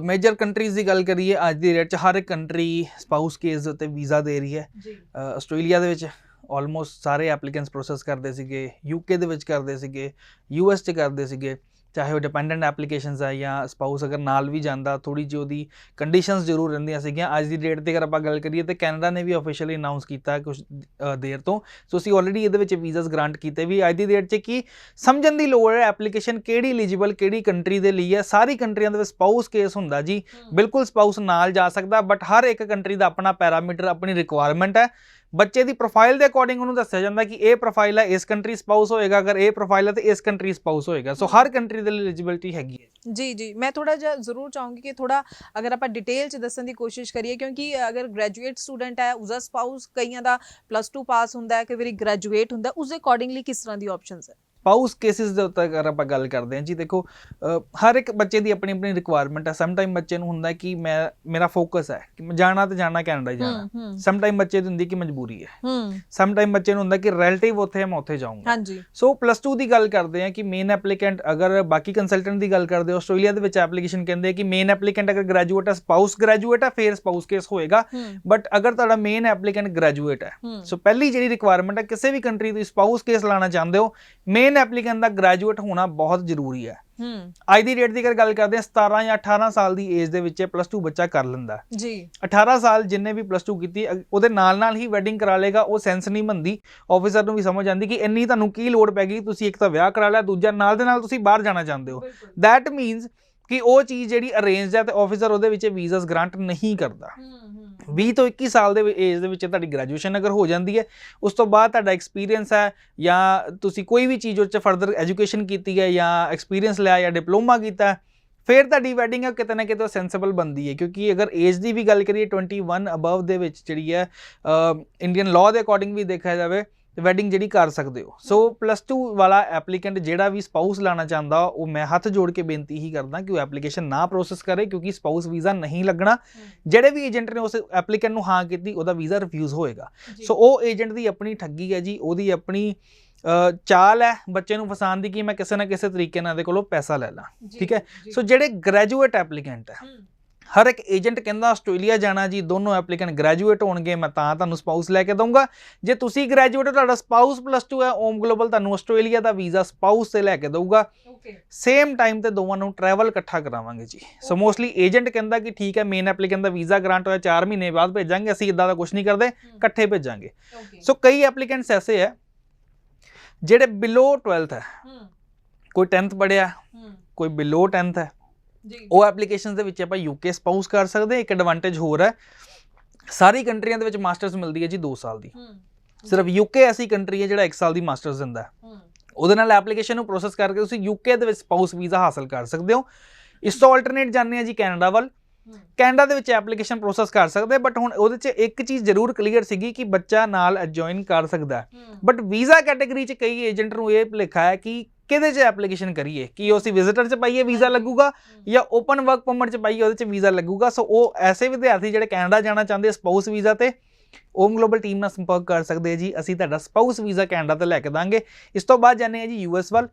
ਮੇਜਰ ਕੰਟਰੀਜ਼ ਦੀ ਗੱਲ ਕਰੀਏ, ਅੱਜ ਦੀ ਡੇਟ 'ਚ ਹਰ ਇੱਕ ਕੰਟਰੀ ਸਪਾਊਸ ਕੇਸ ਦੇ ਉੱਤੇ ਵੀਜ਼ਾ ਦੇ ਰਹੀ ਹੈ। ਆਸਟ੍ਰੇਲੀਆ ਦੇ ਵਿੱਚ ਆਲਮੋਸਟ ਸਾਰੇ ਐਪਲੀਕੈਂਟਸ ਪ੍ਰੋਸੈਸ ਕਰਦੇ ਸੀਗੇ, UK ਦੇ ਵਿੱਚ ਕਰਦੇ ਸੀਗੇ, US 'ਚ ਕਰਦੇ ਸੀਗੇ, ਚਾਹੇ ਉਹ ਡਿਪੈਂਡੈਂਟ ਐਪਲੀਕੇਸ਼ਨਸ ਆ ਜਾਂ ਸਪਾਊਸ ਅਗਰ ਨਾਲ ਵੀ ਜਾਂਦਾ, ਥੋੜੀ ਜਿਹੀ ਉਹਦੀ ਕੰਡੀਸ਼ਨਸ ਜ਼ਰੂਰ ਰਹਿੰਦੀਆਂ ਸੀਗੀਆਂ। ਅੱਜ ਦੀ ਡੇਟ 'ਤੇ ਅਗਰ ਆਪਾਂ ਗੱਲ ਕਰੀਏ ਤਾਂ ਕੈਨੇਡਾ ਨੇ ਵੀ ਆਫੀਸ਼ੀਅਲੀ ਅਨਾਊਂਸ ਕੀਤਾ ਕੁਝ ਦੇਰ ਤੋਂ। ਸੋ ਅਸੀਂ ਆਲਰੇਡੀ ਇਹਦੇ ਵਿੱਚ ਵੀਜ਼ਾਸ ਗ੍ਰਾਂਟ ਕੀਤੇ ਵੀ। ਅੱਜ ਦੀ ਡੇਟ 'ਚ ਕੀ ਸਮਝਣ ਦੀ ਲੋੜ ਹੈ, ਐਪਲੀਕੇਸ਼ਨ ਕਿਹੜੀ ਐਲੀਜੀਬਲ ਕਿਹੜੀ ਕੰਟਰੀ ਦੇ ਲਈ ਹੈ। ਸਾਰੀ ਕੰਟਰੀਆਂ ਦੇ ਵਿੱਚ ਸਪਾਊਸ ਕੇਸ ਹੁੰਦਾ ਜੀ, ਬਿਲਕੁਲ ਸਪਾਊਸ ਨਾਲ ਜਾ ਸਕਦਾ, ਬਟ ਹਰ ਇੱਕ ਕੰਟਰੀ ਦਾ ਆਪਣਾ ਪੈਰਾਮੀਟਰ, ਆਪਣੀ ਰਿਕੁਆਇਰਮੈਂਟ ਹੈ। ਬੱਚੇ ਦੀ ਪ੍ਰੋਫਾਈਲ ਦੇ ਅਕੋਰਡਿੰਗ ਉਹਨੂੰ ਦੱਸਿਆ ਜਾਂਦਾ ਕਿ ਇਹ ਪ੍ਰੋਫਾਈਲ ਹੈ, ਇਸ ਕੰਟਰੀ ਸਪਾਊਸ ਹੋਏਗਾ, ਅਗਰ ਇਹ ਪ੍ਰੋਫਾਈਲ ਹੈ ਤਾਂ ਇਸ ਕੰਟਰੀ ਸਪਾਊਸ ਹੋਏਗਾ। ਸੋ ਹਰ ਕੰਟਰੀ ਦੇ ਲਈ ਐਲੀਜੀਬਿਲਟੀ ਹੈਗੀ ਹੈ। ਜੀ ਮੈਂ ਥੋੜਾ ਜਿਹਾ ਜ਼ਰੂਰ ਚਾਹੂੰਗੀ ਕਿ ਥੋੜਾ ਅਗਰ ਆਪਾਂ ਡਿਟੇਲ 'ਚ ਦੱਸਣ ਦੀ ਕੋਸ਼ਿਸ਼ ਕਰੀਏ, ਕਿਉਂਕਿ ਅਗਰ ਗ੍ਰੈਜੂਏਟ ਸਟੂਡੈਂਟ ਹੈ, ਉਸਦਾ ਸਪਾਊਸ ਕਈਆਂ ਦਾ +2 ਪਾਸ ਹੁੰਦਾ ਹੈ, ਕਈ ਵਾਰੀ ਗ੍ਰੈਜੂਏਟ ਹੁੰਦਾ, ਉਸ ਦੇ ਅਕੋਰਡਿੰਗਲੀ ਕਿਸ ਤਰ੍ਹਾਂ ਦੀ ਆਪਸ਼ਨਸ ਹੈ। ਸਪਾਊਸ ਕੇਸਿਸ ਦੇ ਉੱਤੇ ਅਗਰ ਆਪਾਂ ਗੱਲ ਕਰਦੇ ਹਾਂ ਜੀ, ਦੇਖੋ ਹਰ ਇੱਕ ਬੱਚੇ ਦੀ ਆਪਣੀ ਆਪਣੀ ਰਿਕੁਆਇਰਮੈਂਟ ਹੈ। ਸਮ ਟਾਈਮ ਬੱਚੇ ਨੂੰ ਹੁੰਦਾ ਕਿ ਮੇਰਾ ਫੋਕਸ ਹੈ ਕਿ ਮੈਂ ਜਾਣਾ ਤੇ ਜਾਣਾ ਕੈਨੇਡਾ ਹੀ ਜਾਣਾ। ਸਮ ਟਾਈਮ ਬੱਚੇ ਦੀ ਹੁੰਦੀ ਕਿ ਮਜਬੂਰੀ ਹੈ। ਸਮ ਟਾਈਮ ਬੱਚੇ ਨੂੰ ਹੁੰਦਾ ਕਿ ਰਿਲੇਟਿਵ ਉੱਥੇ ਹੈ, ਮੈਂ ਉੱਥੇ ਜਾਊਂਗਾ। ਸੋ +2 ਦੀ ਗੱਲ ਕਰਦੇ ਹਾਂ ਕਿ ਮੇਨ ਐਪਲੀਕੈਂਟ, ਅਗਰ ਬਾਕੀ ਕੰਸਲਟੈਂਟ ਦੀ ਗੱਲ ਕਰਦੇ ਹੋ, ਆਸਟ੍ਰੇਲੀਆ ਦੇ ਵਿੱਚ ਐਪਲੀਕੇਸ਼ਨ ਕਹਿੰਦੇ ਕਿ ਮੇਨ ਐਪਲੀਕੈਂਟ ਅਗਰ ਗ੍ਰੈਜੂਏਟ ਹੈ, ਸਪਾਊਸ ਗ੍ਰੈਜੂਏਟ ਹੈ, ਫਿਰ ਸਪਾਊਸ ਕੇਸ ਹੋਏਗਾ। ਬਟ ਅਗਰ ਤੁਹਾਡਾ ਮੇਨ ਐਪਲੀਕੈਂਟ ਗ੍ਰੈਜੂਏਟ ਹੈ, ਸੋ ਪਹਿਲੀ ਜਿਹੜੀ ਰਿਕੁਆਇਰਮੈਂਟ ਹੈ, ਕਿਸੇ ਵੀ ਕੰਟਰੀ ਦੀ ਸਪਾਊਸ ਕੇਸ ਲਾਣਾ ਚਾਹੁੰਦੇ ਹੋ, ਮੇਨ ਐਪਲੀਕੈਂਟ ਦਾ ਗ੍ਰੈਜੂਏਟ ਹੋਣਾ ਬਹੁਤ ਜ਼ਰੂਰੀ ਹੈ। ਅੱਜ ਦੀ ਡੇਟ ਦੀ ਅਗਰ ਗੱਲ ਕਰਦੇ ਹਾਂ, 17 ਜਾਂ 18 ਸਾਲ ਦੀ ਏਜ ਦੇ ਵਿੱਚ +2 ਬੱਚਾ ਕਰ ਲੈਂਦਾ ਜੀ। 18 ਸਾਲ ਜਿੰਨੇ ਵੀ +2 ਕੀਤੀ, ਉਹਦੇ ਨਾਲ ਹੀ ਵੈਡਿੰਗ ਕਰਾ ਲੇਗਾ, ਉਹ ਸੈਂਸ ਨਹੀਂ ਬਣਦੀ। ਆਫੀਸਰ ਨੂੰ ਵੀ ਸਮਝ ਆਉਂਦੀ ਕਿ ਇੰਨੀ ਤੁਹਾਨੂੰ ਕੀ ਲੋੜ ਪੈ ਗਈ, ਤੁਸੀਂ ਇੱਕ ਤਾਂ ਵਿਆਹ ਕਰਾ ਲਿਆ, ਦੂਜਾ ਨਾਲ ਦੇ ਨਾਲ ਤੁਸੀਂ ਬਾਹਰ ਜਾਣਾ ਚਾਹੁੰਦੇ ਹੋ। ਦੈਟ ਮੀਨਸ ਕਿ ਉਹ ਚੀਜ਼ ਜਿਹੜੀ ਅਰੇਂਜ ਹੈ ਤੇ ਆਫੀਸਰ ਉਹਦੇ ਵਿੱਚ ਵੀਜ਼ਾਸ ਗ੍ਰਾਂਟ ਨਹੀਂ ਕਰਦਾ। 20 ਤੋਂ 21 ਸਾਲ ਦੇ ਏਜ ਦੇ ਵਿੱਚ ਤੁਹਾਡੀ ਗ੍ਰੈਜੂਏਸ਼ਨ ਅਗਰ ਹੋ ਜਾਂਦੀ ਹੈ, ਉਸ ਤੋਂ ਬਾਅਦ ਤੁਹਾਡਾ ਐਕਸਪੀਰੀਅੰਸ ਹੈ ਜਾਂ ਤੁਸੀਂ ਕੋਈ ਵੀ ਚੀਜ਼ ਉੱਚ ਫਰਦਰ ਐਜੂਕੇਸ਼ਨ ਕੀਤੀ ਹੈ ਜਾਂ ਐਕਸਪੀਰੀਅੰਸ ਲਿਆ ਜਾਂ ਡਿਪਲੋਮਾ ਕੀਤਾ, ਫਿਰ ਤੁਹਾਡੀ ਵੈਡਿੰਗ ਹੈ ਕਿਤੇ ਨਾ ਕਿਤੇ ਸੈਂਸੇਬਲ ਬਣਦੀ ਹੈ। ਕਿਉਂਕਿ ਅਗਰ ਏਜ ਦੀ ਵੀ ਗੱਲ ਕਰੀਏ, 21 ਅਬਵ ਦੇ ਵਿੱਚ ਜਿਹੜੀ ਹੈ ਇੰਡੀਅਨ ਲਾਅ ਦੇ ਅਕੋਰਡਿੰਗ ਵੀ ਦੇਖਿਆ ਜਾਵੇ ਵੈਡਿੰਗ ਜਿਹੜੀ ਕਰ ਸਕਦੇ ਹੋ। ਸੋ +2 ਵਾਲਾ ਐਪਲੀਕੈਂਟ ਜਿਹੜਾ ਵੀ ਸਪਾਊਸ ਲਾਣਾ ਚਾਹੁੰਦਾ, ਉਹ ਮੈਂ ਹੱਥ ਜੋੜ ਕੇ ਬੇਨਤੀ ਹੀ ਕਰਦਾ ਕਿ ਉਹ ਐਪਲੀਕੇਸ਼ਨ ਨਾ ਪ੍ਰੋਸੈਸ ਕਰੇ, ਕਿਉਂਕਿ ਸਪਾਊਸ ਵੀਜ਼ਾ ਨਹੀਂ ਲੱਗਣਾ। ਜਿਹੜੇ ਵੀ ਏਜੰਟ ਨੇ ਉਸ ਐਪਲੀਕੈਂਟ ਨੂੰ ਹਾਂ ਕੀਤੀ, ਉਹਦਾ ਵੀਜ਼ਾ ਰਿਫਿਊਜ਼ ਹੋਏਗਾ। ਸੋ ਉਹ ਏਜੰਟ ਦੀ ਆਪਣੀ ਠੱਗੀ ਹੈ ਜੀ, ਉਹਦੀ ਆਪਣੀ ਚਾਲ ਹੈ ਬੱਚੇ ਨੂੰ ਫਸਾਉਣ ਦੀ ਕਿ ਮੈਂ ਕਿਸੇ ਨਾ ਕਿਸੇ ਤਰੀਕੇ ਨਾਲ ਇਹਦੇ ਕੋਲੋਂ ਪੈਸਾ ਲੈ ਲਾਂ। ਠੀਕ ਹੈ। ਸੋ ਜਿਹੜੇ ਗ੍ਰੈਜੂਏਟ ਐਪਲੀਕੈਂਟ ਹੈ, ਹਰ ਇੱਕ ਏਜੰਟ ਕਹਿੰਦਾ ਆਸਟ੍ਰੇਲੀਆ ਜਾਣਾ ਜੀ, ਦੋਨੋਂ ਐਪਲੀਕੈਂਟ ਗ੍ਰੈਜੂਏਟ ਹੋਣਗੇ, ਮੈਂ ਤਾਂ ਤੁਹਾਨੂੰ ਸਪਾਊਸ ਲੈ ਕੇ ਦਊਂਗਾ। ਜੇ ਤੁਸੀਂ ਗ੍ਰੈਜੂਏਟ ਹੋ, ਤੁਹਾਡਾ ਸਪਾਊਸ +2 ਹੈ, ਓਮ ਗਲੋਬਲ ਤੁਹਾਨੂੰ ਆਸਟ੍ਰੇਲੀਆ ਦਾ ਵੀਜ਼ਾ ਸਪਾਊਸ ਤੇ ਲੈ ਕੇ ਦਊਗਾ। ਸੇਮ ਟਾਈਮ ਤੇ ਦੋਵਾਂ ਨੂੰ ਟਰੈਵਲ ਇਕੱਠਾ ਕਰਾਵਾਂਗੇ ਜੀ। ਸੋ ਮੋਸਟਲੀ ਏਜੰਟ ਕਹਿੰਦਾ ਕਿ ਠੀਕ ਹੈ, ਮੇਨ ਐਪਲੀਕੈਂਟ ਦਾ ਵੀਜ਼ਾ ਗ੍ਰਾਂਟ ਹੋਇਆ 4 ਮਹੀਨੇ ਬਾਅਦ ਭੇਜਾਂਗੇ, ਅਸੀਂ ਇਦਾਂ ਦਾ ਕੁਝ ਨਹੀਂ ਕਰਦੇ, ਇਕੱਠੇ ਭੇਜਾਂਗੇ। ਸੋ ਕਈ ਐਪਲੀਕੈਂਟਸ ਐਸੇ ਹੈ ਜਿਹੜੇ ਬਿਲੋ 12th ਹੈ, ਕੋਈ 10th ਪੜ੍ਹਿਆ, ਕੋਈ ਬਿਲੋ 10th ਹੈ, ਉਹ ਐਪਲੀਕੇਸ਼ਨਸ ਦੇ ਵਿੱਚ ਆਪਾਂ UK ਸਪਾਊਸ ਕਰ ਸਕਦੇ। ਇੱਕ ਐਡਵਾਂਟੇਜ ਹੋਰ ਹੈ, ਸਾਰੀ ਕੰਟਰੀਆਂ ਦੇ ਵਿੱਚ ਮਾਸਟਰਸ ਮਿਲਦੀ ਹੈ ਜੀ 2 ਸਾਲ ਦੀ। ਸਿਰਫ UK ਐਸੀ ਕੰਟਰੀ ਹੈ ਜਿਹੜਾ 1 ਸਾਲ ਦੀ ਮਾਸਟਰਸ ਦਿੰਦਾ। ਉਹਦੇ ਨਾਲ ਐਪਲੀਕੇਸ਼ਨ ਨੂੰ ਪ੍ਰੋਸੈਸ ਕਰਕੇ ਤੁਸੀਂ UK ਦੇ ਵਿੱਚ ਸਪਾਊਸ ਵੀਜ਼ਾ ਹਾਸਲ ਕਰ ਸਕਦੇ ਹੋ। ਇਸ ਤੋਂ ਆਲਟਰਨੇਟ ਜਾਂਦੇ ਹਾਂ ਜੀ ਕੈਨੇਡਾ ਵੱਲ। ਕੈਨੇਡਾ ਦੇ ਵਿੱਚ ਐਪਲੀਕੇਸ਼ਨ ਪ੍ਰੋਸੈਸ ਕਰ ਸਕਦੇ, ਬਟ ਹੁਣ ਉਹਦੇ 'ਚ ਇੱਕ ਚੀਜ਼ ਜ਼ਰੂਰ ਕਲੀਅਰ ਸੀਗੀ ਕਿ ਬੱਚਾ ਨਾਲ ਜੁਆਇਨ ਕਰ ਸਕਦਾ। ਬਟ ਵੀਜ਼ਾ ਕੈਟੇਗਰੀ 'ਚ ਕਈ ਏਜੰਟ ਨੂੰ ਇਹ ਭੁਲੇਖਾ ਹੈ ਕਿ ਕਿਹਦੇ 'ਚ ਐਪਲੀਕੇਸ਼ਨ ਕਰੀਏ, ਕਿ ਉਹ ਅਸੀਂ ਵਿਜ਼ਿਟਰ 'ਚ ਪਾਈਏ ਵੀਜ਼ਾ ਲੱਗੂਗਾ ਜਾਂ ਓਪਨ ਵਰਕ ਪਰਮਿਟ 'ਚ ਪਾਈਏ ਉਹਦੇ 'ਚ ਵੀਜ਼ਾ ਲੱਗੂਗਾ। ਸੋ ਉਹ ਐਸੇ ਵਿਦਿਆਰਥੀ ਜਿਹੜੇ ਕੈਨੇਡਾ ਜਾਣਾ ਚਾਹੁੰਦੇ ਸਪਾਊਸ ਵੀਜ਼ਾ ਤੇ, ਓਮ ਗਲੋਬਲ ਟੀਮ ਨਾਲ ਸੰਪਰਕ ਕਰ ਸਕਦੇ ਜੀ, ਅਸੀਂ ਤੁਹਾਡਾ ਸਪਾਊਸ ਵੀਜ਼ਾ ਕੈਨੇਡਾ ਤੇ ਲੈ ਕੇ ਦਾਂਗੇ। ਇਸ ਤੋਂ ਬਾਅਦ ਜਾਂਦੇ ਹਾਂ ਜੀ US ਵੱਲ।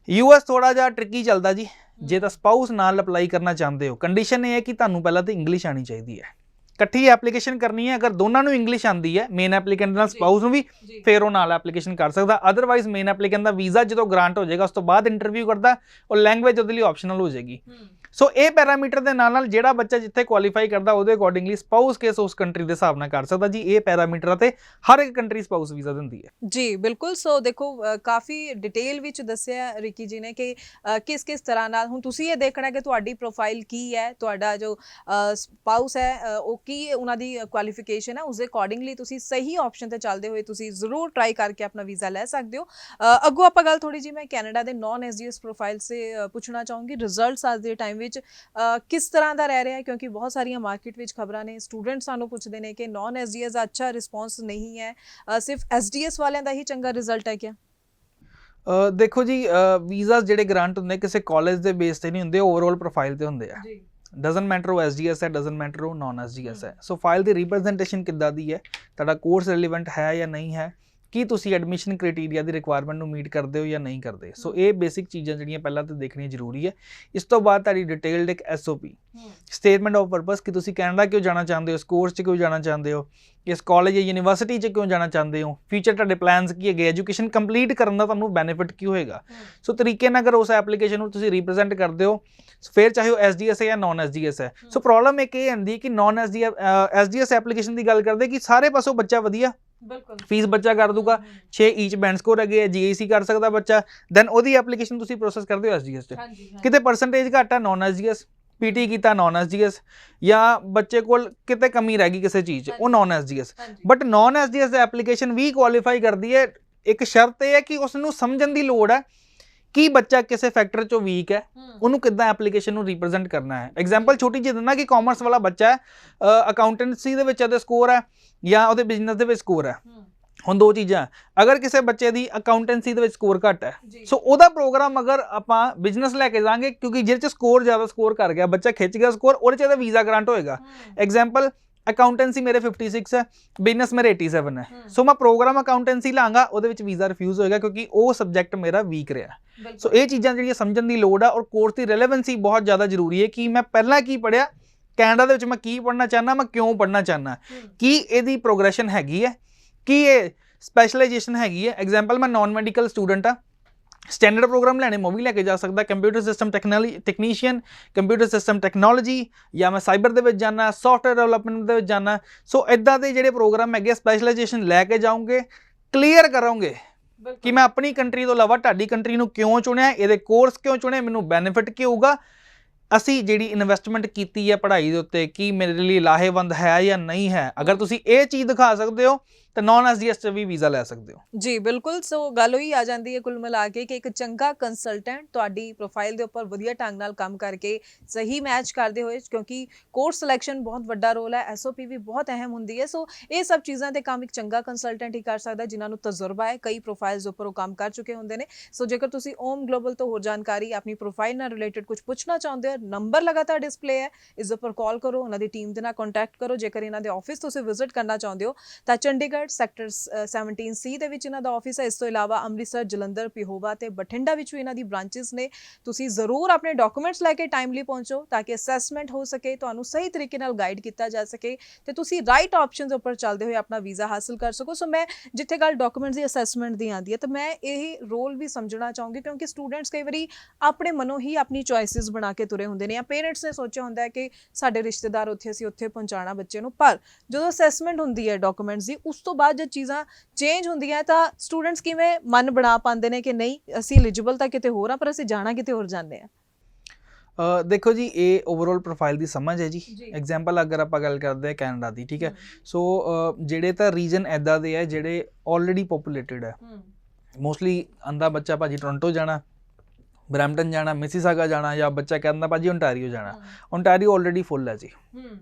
US ਥੋੜਾ ਜਿਹਾ ਟ੍ਰਿਕੀ ਚੱਲਦਾ ਜੀ। ਜੇ ਤਾਂ ਸਪਾਊਸ ਨਾਲ ਅਪਲਾਈ ਕਰਨਾ ਚਾਹੁੰਦੇ ਹੋ, ਕੰਡੀਸ਼ਨ ਇਹ ਹੈ ਕਿ ਤੁਹਾਨੂੰ ਪਹਿਲਾਂ ਤਾਂ ਇੰਗਲਿਸ਼ ਆਣੀ ਚਾਹੀਦੀ ਹੈ। ਇਕੱਠੀ ਐਪਲੀਕੇਸ਼ਨ ਕਰਨੀ ਹੈ, ਅਗਰ ਦੋਨਾਂ ਨੂੰ ਇੰਗਲਿਸ਼ ਆਉਂਦੀ ਹੈ, ਮੇਨ ਐਪਲੀਕੈਂਟ ਨਾਲ ਸਪਾਊਸ ਨੂੰ ਵੀ, ਫਿਰ ਉਹ ਨਾਲ ਐਪਲੀਕੇਸ਼ਨ ਕਰ ਸਕਦਾ। ਅਦਰਵਾਈਜ਼ ਮੇਨ ਐਪਲੀਕੈਂਟ ਦਾ ਵੀਜ਼ਾ ਜਦੋਂ ਗ੍ਰਾਂਟ ਹੋ ਜਾਏਗਾ, ਉਸ ਤੋਂ ਬਾਅਦ ਇੰਟਰਵਿਊ ਕਰਦਾ, ਉਹ ਲੈਂਗੁਏਜ ਉਹਦੇ ਲਈ ਆਪਸ਼ਨਲ ਹੋ ਜਾਏਗੀ। ਸੋ ਇਹ ਪੈਰਾਮੀਟਰ ਦੇ ਨਾਲ ਜਿਹੜਾ ਬੱਚਾ ਜਿੱਥੇ ਕੁਆਲੀਫਾਈ ਕਰਦਾ, ਉਹਦੇ ਅਕੋਰਡਿੰਗਲੀ ਸਪਾਊਸ ਕੇਸ ਉਸ ਕੰਟਰੀ ਦੇ ਹਿਸਾਬ ਨਾਲ ਕਰ ਸਕਦਾ ਜੀ। ਇਹ ਪੈਰਾਮੀਟਰਾਂ ਤੇ ਹਰ ਇੱਕ ਕੰਟਰੀ ਸਪਾਊਸ ਵੀਜ਼ਾ ਦਿੰਦੀ ਹੈ ਜੀ। ਬਿਲਕੁਲ। ਸੋ ਦੇਖੋ ਕਾਫੀ ਡਿਟੇਲ ਵਿੱਚ ਦੱਸਿਆ ਰਿੱਕੀ ਜੀ ਨੇ ਕਿ ਕਿਸ ਤਰ੍ਹਾਂ ਨਾਲ ਹੁਣ ਤੁਸੀਂ ਇਹ ਦੇਖਣਾ ਕਿ ਤੁਹਾਡੀ ਪ੍ਰੋਫਾਈਲ ਕੀ ਹੈ, ਤੁਹਾਡਾ ਜੋ ਸਪਾਊਸ ਹੈ ਉਹ ਕੀ ਉਹਨਾਂ ਦੀ ਕੁਆਲੀਫਿਕੇਸ਼ਨ ਹੈ, ਉਸਦੇ ਅਕੋਰਡਿੰਗਲੀ ਤੁਸੀਂ ਸਹੀ ਆਪਸ਼ਨ ਤੇ ਚੱਲਦੇ ਹੋਏ ਤੁਸੀਂ ਜ਼ਰੂਰ ਟਰਾਈ ਕਰਕੇ ਆਪਣਾ ਵੀਜ਼ਾ ਲੈ ਸਕਦੇ ਹੋ। ਅੱਗੋਂ ਆਪਾਂ ਗੱਲ ਥੋੜੀ ਜੀ ਮੈਂ ਕੈਨੇਡਾ ਦੇ ਨॉन SGS ਪ੍ਰੋਫਾਈਲ ਸੇ ਪੁੱਛਣਾ ਚਾਹੂੰਗੀ, ਰਿਜ਼ਲਟਸ ਅੱਜ ਦੇ ਟਾਈਮ ਵਿੱਚ ਕਿਸ ਤਰ੍ਹਾਂ ਦਾ ਰਹਿ ਰਿਹਾ ਹੈ? ਕਿਉਂਕਿ ਬਹੁਤ ਸਾਰੀਆਂ ਮਾਰਕੀਟ ਵਿੱਚ ਖਬਰਾਂ ਨੇ, ਸਟੂਡੈਂਟ ਸਾਨੂੰ ਪੁੱਛਦੇ ਨੇ ਕਿ ਨॉन SGS ਦਾ ਅੱਛਾ ਰਿਸਪੌਂਸ ਨਹੀਂ ਹੈ, ਸਿਰਫ SGS ਵਾਲਿਆਂ ਦਾ ਹੀ ਚੰਗਾ ਰਿਜ਼ਲਟ ਹੈ ਕਿਆ? ਦੇਖੋ ਜੀ, ਵੀਜ਼ਾਸ ਜਿਹੜੇ ਗ੍ਰਾਂਟ ਹੁੰਦੇ ਕਿਸੇ ਕਾਲਜ ਦੇ ਬੇਸ ਤੇ ਨਹੀਂ ਹੁੰਦੇ, ਓਵਰਆਲ ਪ੍ਰੋਫਾਈਲ ਤੇ ਹੁੰਦੇ ਆ। ਡਜ਼ਨਟ ਮੈਟਰ ਉਹ SGS ਹੈ, ਡਜ਼ਨਟ ਮੈਟਰ ਉਹ ਨॉन SGS ਹੈ। ਸੋ ਫਾਈਲ ਦੀ ਰਿਪਰੈਜ਼ੈਂਟੇਸ਼ਨ ਕਿੱਦਾਂ ਦੀ ਹੈ, ਤੁਹਾਡਾ ਕੋਰਸ ਰਿਲੇਵੈਂਟ ਹੈ ਜਾਂ ਨਹੀਂ ਹੈ, ਕੀ ਤੁਸੀਂ ਐਡਮਿਸ਼ਨ ਕ੍ਰਾਈਟੇਰੀਆ ਦੀ ਰਿਕੁਆਇਰਮੈਂਟ ਨੂੰ ਮੀਟ ਕਰਦੇ ਹੋ ਜਾਂ ਨਹੀਂ ਕਰਦੇ। ਸੋ ਇਹ ਬੇਸਿਕ ਚੀਜ਼ਾਂ ਜਿਹੜੀਆਂ ਪਹਿਲਾਂ ਤਾਂ ਦੇਖਣੀਆਂ ਜ਼ਰੂਰੀ ਹੈ। ਇਸ ਤੋਂ ਬਾਅਦ ਤੁਹਾਡੀ ਡਿਟੇਲਡ ਇੱਕ SOP, ਸਟੇਟਮੈਂਟ ਆਫ ਪਰਪਸ, ਕਿ ਤੁਸੀਂ ਕੈਨੇਡਾ ਕਿਉਂ ਜਾਣਾ ਚਾਹੁੰਦੇ ਹੋ, ਇਸ ਕੋਰਸ 'ਚ ਕਿਉਂ ਜਾਣਾ ਚਾਹੁੰਦੇ ਹੋ, ਇਸ ਕਾਲਜ ਜਾਂ ਯੂਨੀਵਰਸਿਟੀ 'ਚ ਕਿਉਂ ਜਾਣਾ ਚਾਹੁੰਦੇ ਹੋ, ਫਿਊਚਰ ਤੁਹਾਡੇ ਪਲਾਨਸ ਕੀ ਹੈਗੇ, ਐਜੂਕੇਸ਼ਨ ਕੰਪਲੀਟ ਕਰਨ ਦਾ ਤੁਹਾਨੂੰ ਬੈਨੀਫਿਟ ਕੀ ਹੋਏਗਾ। ਸੋ ਤਰੀਕੇ ਨਾਲ ਅਗਰ ਉਸ ਐਪਲੀਕੇਸ਼ਨ ਨੂੰ ਤੁਸੀਂ ਰਿਪਰੈਜ਼ੈਂਟ ਕਰਦੇ ਹੋ, ਫਿਰ ਚਾਹੇ ਉਹ SGS ਹੈ ਜਾਂ ਨॉन SGS ਹੈ। ਸੋ ਪ੍ਰੋਬਲਮ ਇੱਕ ਇਹ ਆਉਂਦੀ ਕਿ ਨॉन SGS ਐਪਲੀਕੇਸ਼ਨ ਦੀ ਗੱਲ ਕਰਦੇ ਕਿ ਸਾਰੇ ਪਾਸੋਂ ਬੱਚਾ ਵਧੀਆ, ਫੀਸ ਬੱਚਾ ਕਰ ਦੂਗਾ, 6 ਈਚ ਬੈਂਡ ਸਕੋਰ ਹੈਗੇ, GAC ਕਰ ਸਕਦਾ ਬੱਚਾ, ਦੈਨ ਉਹਦੀ ਐਪਲੀਕੇਸ਼ਨ ਤੁਸੀਂ ਪ੍ਰੋਸੈਸ ਕਰਦੇ ਹੋ SGS 'ਚ। ਕਿਤੇ ਪਰਸੈਂਟੇਜ ਘੱਟ ਹੈ ਨॉन SGS, PT ਕੀਤਾ ਨॉन SGS, ਜਾਂ ਬੱਚੇ ਕੋਲ ਕਿਤੇ ਕਮੀ ਰਹਿ ਗਈ ਕਿਸੇ ਚੀਜ਼ 'ਚ, ਉਹ non SGS। But non SGS application ਵੀ ਕੁਆਲੀਫਾਈ ਕਰਦੀ ਹੈ, ਇੱਕ ਸ਼ਰਤ ਇਹ ਹੈ ਕਿ ਉਸ ਨੂੰ ਸਮਝਣ ਦੀ ਲੋੜ ਹੈ ਕਿ ਬੱਚਾ ਕਿਸੇ ਫੈਕਟਰ 'ਚੋਂ ਵੀਕ ਹੈ, ਉਹਨੂੰ ਕਿੱਦਾਂ ਐਪਲੀਕੇਸ਼ਨ ਨੂੰ ਰਿਪਰੈਜ਼ੈਂਟ ਕਰਨਾ ਹੈ। ਐਗਜ਼ਾਮਪਲ ਛੋਟੀ ਜਿਹੀ ਦਿੰਦਾ ਕਿ ਕਾਮਰਸ ਵਾਲਾ ਬੱਚਾ ਹੈ, ਅਕਾਊਂਟੈਂਸੀ ਦੇ ਵਿੱਚ ਉਹਦੇ ਸਕੋਰ ਹੈ ਜਾਂ ਉਹਦੇ ਬਿਜ਼ਨਸ ਦੇ ਵਿੱਚ ਸਕੋਰ ਹੈ, ਹੁਣ ਦੋ ਚੀਜ਼ਾਂ, ਅਗਰ ਕਿਸੇ ਬੱਚੇ ਦੀ ਅਕਾਊਂਟੈਂਸੀ ਦੇ ਵਿੱਚ ਸਕੋਰ ਘੱਟ ਹੈ ਜੀ। ਸੋ ਉਹਦਾ ਪ੍ਰੋਗਰਾਮ ਅਗਰ ਆਪਾਂ ਬਿਜ਼ਨਸ ਲੈ ਕੇ ਜਾਵਾਂਗੇ, ਕਿਉਂਕਿ ਜਿਹਦੇ ਚ ਸਕੋਰ ਜ਼ਿਆਦਾ ਸਕੋਰ ਕਰ ਗਿਆ, ਬੱਚਾ ਖਿੱਚ ਗਿਆ ਸਕੋਰ, ਉਹਦੇ ਚ ਇਹਦਾ ਵੀਜ਼ਾ ਗ੍ਰਾਂਟ ਹੋਏਗਾ। ਐਗਜ਼ਾਮਪਲ, ਅਕਾਊਂਟੈਂਸੀ ਮੇਰੇ 56 ਹੈ, ਬਿਜ਼ਨਸ ਮੇਰੇ 87 ਹੈ, ਸੋ ਮੈਂ ਪ੍ਰੋਗਰਾਮ ਅਕਾਊਂਟੈਂਸੀ ਲਾਂਗਾ, ਉਹਦੇ ਵਿੱਚ ਵੀਜ਼ਾ ਰਿਫਿਊਜ਼ ਹੋਏਗਾ ਕਿਉਂਕਿ ਉਹ ਸਬਜੈਕਟ ਮੇਰਾ ਵੀਕ ਰਿਹਾ। ਸੋ ਇਹ ਚੀਜ਼ਾਂ ਜਿਹੜੀਆਂ ਸਮਝਣ ਦੀ ਲੋੜ ਆ, ਔਰ ਕੋਰਸ ਦੀ ਰੈਲੇਵੈਂਸੀ ਬਹੁਤ ਜ਼ਿਆਦਾ ਜ਼ਰੂਰੀ ਹੈ ਕਿ ਮੈਂ ਪਹਿਲਾਂ ਕੀ ਪੜ੍ਹਿਆ, ਕੈਨੇਡਾ ਦੇ ਵਿੱਚ ਮੈਂ ਕੀ ਪੜ੍ਹਨਾ ਚਾਹੁੰਦਾ, ਮੈਂ ਕਿਉਂ ਪੜ੍ਹਨਾ ਚਾਹੁੰਦਾ, ਕੀ ਇਹਦੀ ਪ੍ਰੋਗਰੈਸ਼ਨ ਹੈਗੀ ਹੈ, ਕੀ ਇਹ ਸਪੈਸ਼ਲਾਈਜੇਸ਼ਨ ਹੈਗੀ ਹੈ। ਐਗਜ਼ਾਮਪਲ, ਮੈਂ ਨਾਨ ਮੈਡੀਕਲ ਸਟੂਡੈਂਟ ਆ, ਸਟੈਂਡਰਡ ਪ੍ਰੋਗਰਾਮ ਲੈਣੇ ਮੈਂ ਵੀ ਲੈ ਕੇ ਜਾ ਸਕਦਾ, computer system technician, computer system technology, ਜਾਂ ਮੈਂ ਸਾਈਬਰ ਦੇ ਵਿੱਚ ਜਾਣਾ, ਸੌਫਟਵੇਅਰ ਡਿਵੈਲਪਮੈਂਟ ਦੇ ਵਿੱਚ ਜਾਣਾ। ਸੋ ਇਦਾਂ ਦੇ ਜਿਹੜੇ ਪ੍ਰੋਗਰਾਮ ਹੈਗੇ ਸਪੈਸ਼ਲਾਈਜੇਸ਼ਨ ਲੈ ਕੇ ਜਾਓਗੇ, ਕਲੀਅਰ ਕਰੋਗੇ ਕਿ ਮੈਂ ਆਪਣੀ ਕੰਟਰੀ ਤੋਂ ਇਲਾਵਾ ਤੁਹਾਡੀ ਕੰਟਰੀ ਨੂੰ ਕਿਉਂ ਚੁਣਿਆ, ਇਹਦੇ ਕੋਰਸ ਕਿਉਂ ਚੁਣੇ, ਮੈਨੂੰ ਬੈਨੀਫਿਟ ਕੀ ਹੋਊਗਾ, ਅਸੀਂ ਜਿਹੜੀ ਇਨਵੈਸਟਮੈਂਟ ਕੀਤੀ ਹੈ ਪੜ੍ਹਾਈ ਦੇ ਉੱਤੇ ਕੀ ਮੇਰੇ ਲਈ ਲਾਹੇਵੰਦ ਹੈ ਜਾਂ ਨਹੀਂ ਹੈ। ਅਗਰ ਤੁਸੀਂ ਇਹ ਚੀਜ਼ ਦਿਖਾ ਸਕਦੇ ਹੋ ਤਾਂ ਨਾਨ ਐਸਡੀਐਸ 'ਚ ਵੀ ਵੀਜ਼ਾ ਲੈ ਸਕਦੇ ਹੋ। ਜੀ ਬਿਲਕੁਲ। ਸੋ ਗੱਲ ਹੋਈ ਆ ਜਾਂਦੀ ਹੈ ਕੁੱਲ ਮਿਲਾ ਕੇ ਕਿ ਇੱਕ ਚੰਗਾ ਕੰਸਲਟੈਂਟ ਤੁਹਾਡੀ ਪ੍ਰੋਫਾਈਲ ਦੇ ਉੱਪਰ ਵਧੀਆ ਢੰਗ ਨਾਲ ਕੰਮ ਕਰਕੇ ਸਹੀ ਮੈਚ ਕਰਦੇ ਹੋਏ, ਕਿਉਂਕਿ ਕੋਰਸ ਸਿਲੈਕਸ਼ਨ ਬਹੁਤ ਵੱਡਾ ਰੋਲ ਹੈ, ਐਸਓਪੀ ਵੀ ਬਹੁਤ ਅਹਿਮ ਹੁੰਦੀ ਹੈ। ਸੋ ਇਹ ਸਭ ਚੀਜ਼ਾਂ ਤੇ ਕੰਮ ਇੱਕ ਚੰਗਾ ਕੰਸਲਟੈਂਟ ਹੀ ਕਰ ਸਕਦਾ, ਜਿਨ੍ਹਾਂ ਨੂੰ ਤਜਰਬਾ ਹੈ, ਕਈ ਪ੍ਰੋਫਾਈਲਸ ਉੱਪਰ ਉਹ ਕੰਮ ਕਰ ਚੁੱਕੇ ਹੁੰਦੇ ਨੇ। ਸੋ ਜੇਕਰ ਤੁਸੀਂ ਓਮ ਗਲੋਬਲ ਤੋਂ ਹੋਰ ਜਾਣਕਾਰੀ ਆਪਣੀ ਪ੍ਰੋਫਾਈਲ ਨਾਲ ਰਿਲੇਟਡ ਕੁਝ ਪੁੱਛਣਾ ਚਾਹੁੰਦੇ ਹੋ, ਨੰਬਰ ਲਗਾਤਾਰ ਡਿਸਪਲੇ ਹੈ, ਇਸ ਉੱਪਰ ਕਾਲ ਕਰੋ, ਉਹਨਾਂ ਦੀ ਟੀਮ ਦੇ ਨਾਲ ਕੰਟੈਕਟ ਕਰੋ। ਜੇਕਰ ਇਹਨਾਂ ਦੇ ਆਫਿਸ ਤੁਸੀਂ ਵਿਜ਼ਿਟ ਕਰਨਾ ਚਾਹੁੰਦੇ ਹੋ ਤਾਂ ਚੰਡੀਗੜ੍ਹ ਸੈਕਟਰ 17C ਦੇ ਵਿੱਚ ਇਹਨਾਂ ਦਾ ਆਫਿਸ ਹੈ। ਇਸ ਤੋਂ ਇਲਾਵਾ ਅੰਮ੍ਰਿਤਸਰ, ਜਲੰਧਰ, ਪਿਹੋਵਾ ਤੇ ਬਠਿੰਡਾ ਵਿੱਚ ਵੀ ਇਹਨਾਂ ਦੀ ਬ੍ਰਾਂਚਿਸ ਨੇ। ਤੁਸੀਂ ਜ਼ਰੂਰ ਆਪਣੇ ਡਾਕੂਮੈਂਟਸ ਲੈ ਕੇ ਟਾਈਮਲੀ ਪਹੁੰਚੋ ਤਾਂ ਕਿ ਅਸੈਸਮੈਂਟ ਹੋ ਸਕੇ, ਤੁਹਾਨੂੰ ਸਹੀ ਤਰੀਕੇ ਨਾਲ ਗਾਈਡ ਕੀਤਾ ਜਾ ਸਕੇ ਤੇ ਤੁਸੀਂ ਰਾਈਟ ਆਪਸ਼ਨਸ ਉੱਪਰ ਚੱਲਦੇ ਹੋਏ ਆਪਣਾ ਵੀਜ਼ਾ ਹਾਸਲ ਕਰ ਸਕੋ। ਸੋ ਮੈਂ ਜਿੱਥੇ ਗੱਲ ਡਾਕੂਮੈਂਟਸ ਦੀ ਅਸੈਸਮੈਂਟ ਦੀ ਆਉਂਦੀ ਹੈ ਤਾਂ ਮੈਂ ਇਹ ਰੋਲ ਵੀ ਸਮਝਣਾ ਚਾਹੂੰਗੀ, ਕਿਉਂਕਿ ਸਟੂਡੈਂਟਸ ਕਈ ਵਾਰੀ ਆਪਣੇ ਮਨੋਂ ਹੀ ਆਪਣੀ ਚੋਇਸਿਸ ਬਣਾ ਕੇ ਤੁਰੇ ਹੁੰਦੇ ਨੇ, ਜਾਂ ਪੇਰੈਂਟਸ ਨੇ ਸੋਚਿਆ ਹੁੰਦਾ ਹੈ ਕਿ ਸਾਡੇ ਰਿਸ਼ਤੇਦਾਰ ਉੱਥੇ, ਅਸੀਂ ਉੱਥੇ ਪਹੁੰਚਾਉਣਾ ਬੱਚੇ ਨੂੰ, ਪਰ ਜਦੋਂ ਅਸੈਸਮੈਂਟ ਹੁੰਦੀ ਹੈ ਡਾਕੂਮੈਂਟਸ ਦੀ, ਉਸ ਤੋਂ ਬਾਅਦ ਜਦ ਚੀਜ਼ਾਂ ਚੇਂਜ ਹੁੰਦੀਆਂ ਤਾਂ ਸਟੂਡੈਂਟਸ ਕਿਵੇਂ ਮਨ ਬਣਾ ਪਾਉਂਦੇ ਨੇ ਕਿ ਨਹੀਂ, ਅਸੀਂ ਐਲੀਜੀਬਲ ਤਾਂ ਕਿਤੇ ਹੋਰ ਆ ਪਰ ਅਸੀਂ ਜਾਣਾ ਕਿਤੇ ਹੋਰ ਜਾਂਦੇ ਆ। ਦੇਖੋ ਜੀ, ਇਹ ਓਵਰਆਲ ਪ੍ਰੋਫਾਈਲ ਦੀ ਸਮਝ ਹੈ ਜੀ। ਐਗਜ਼ਾਮਪਲ ਅਗਰ ਆਪਾਂ ਗੱਲ ਕਰਦੇ ਹਾਂ ਕੈਨੇਡਾ ਦੀ, ਠੀਕ ਹੈ, ਸੋ ਜਿਹੜੇ ਤਾਂ ਰੀਜਨ ਇੱਦਾਂ ਦੇ ਹੈ ਜਿਹੜੇ ਆਲਰੇਡੀ ਪੋਪੂਲੇਟਿਡ ਹੈ, ਮੋਸਟਲੀ ਆਂਦਾ ਬੱਚਾ ਭਾਜੀ ਟੋਰਾਂਟੋ ਜਾਣਾ, ਬਰੈਂਪਟਨ ਜਾਣਾ, ਮਿਸੀਸਾਗਾ ਜਾਣਾ, ਜਾਂ ਬੱਚਾ ਕਹਿੰਦਾ ਭਾਜੀ ਓਨਟਾਰੀਓ ਜਾਣਾ। ਓਨਟਾਰੀਓ ਆਲਰੇਡੀ ਫੁੱਲ ਹੈ ਜੀ।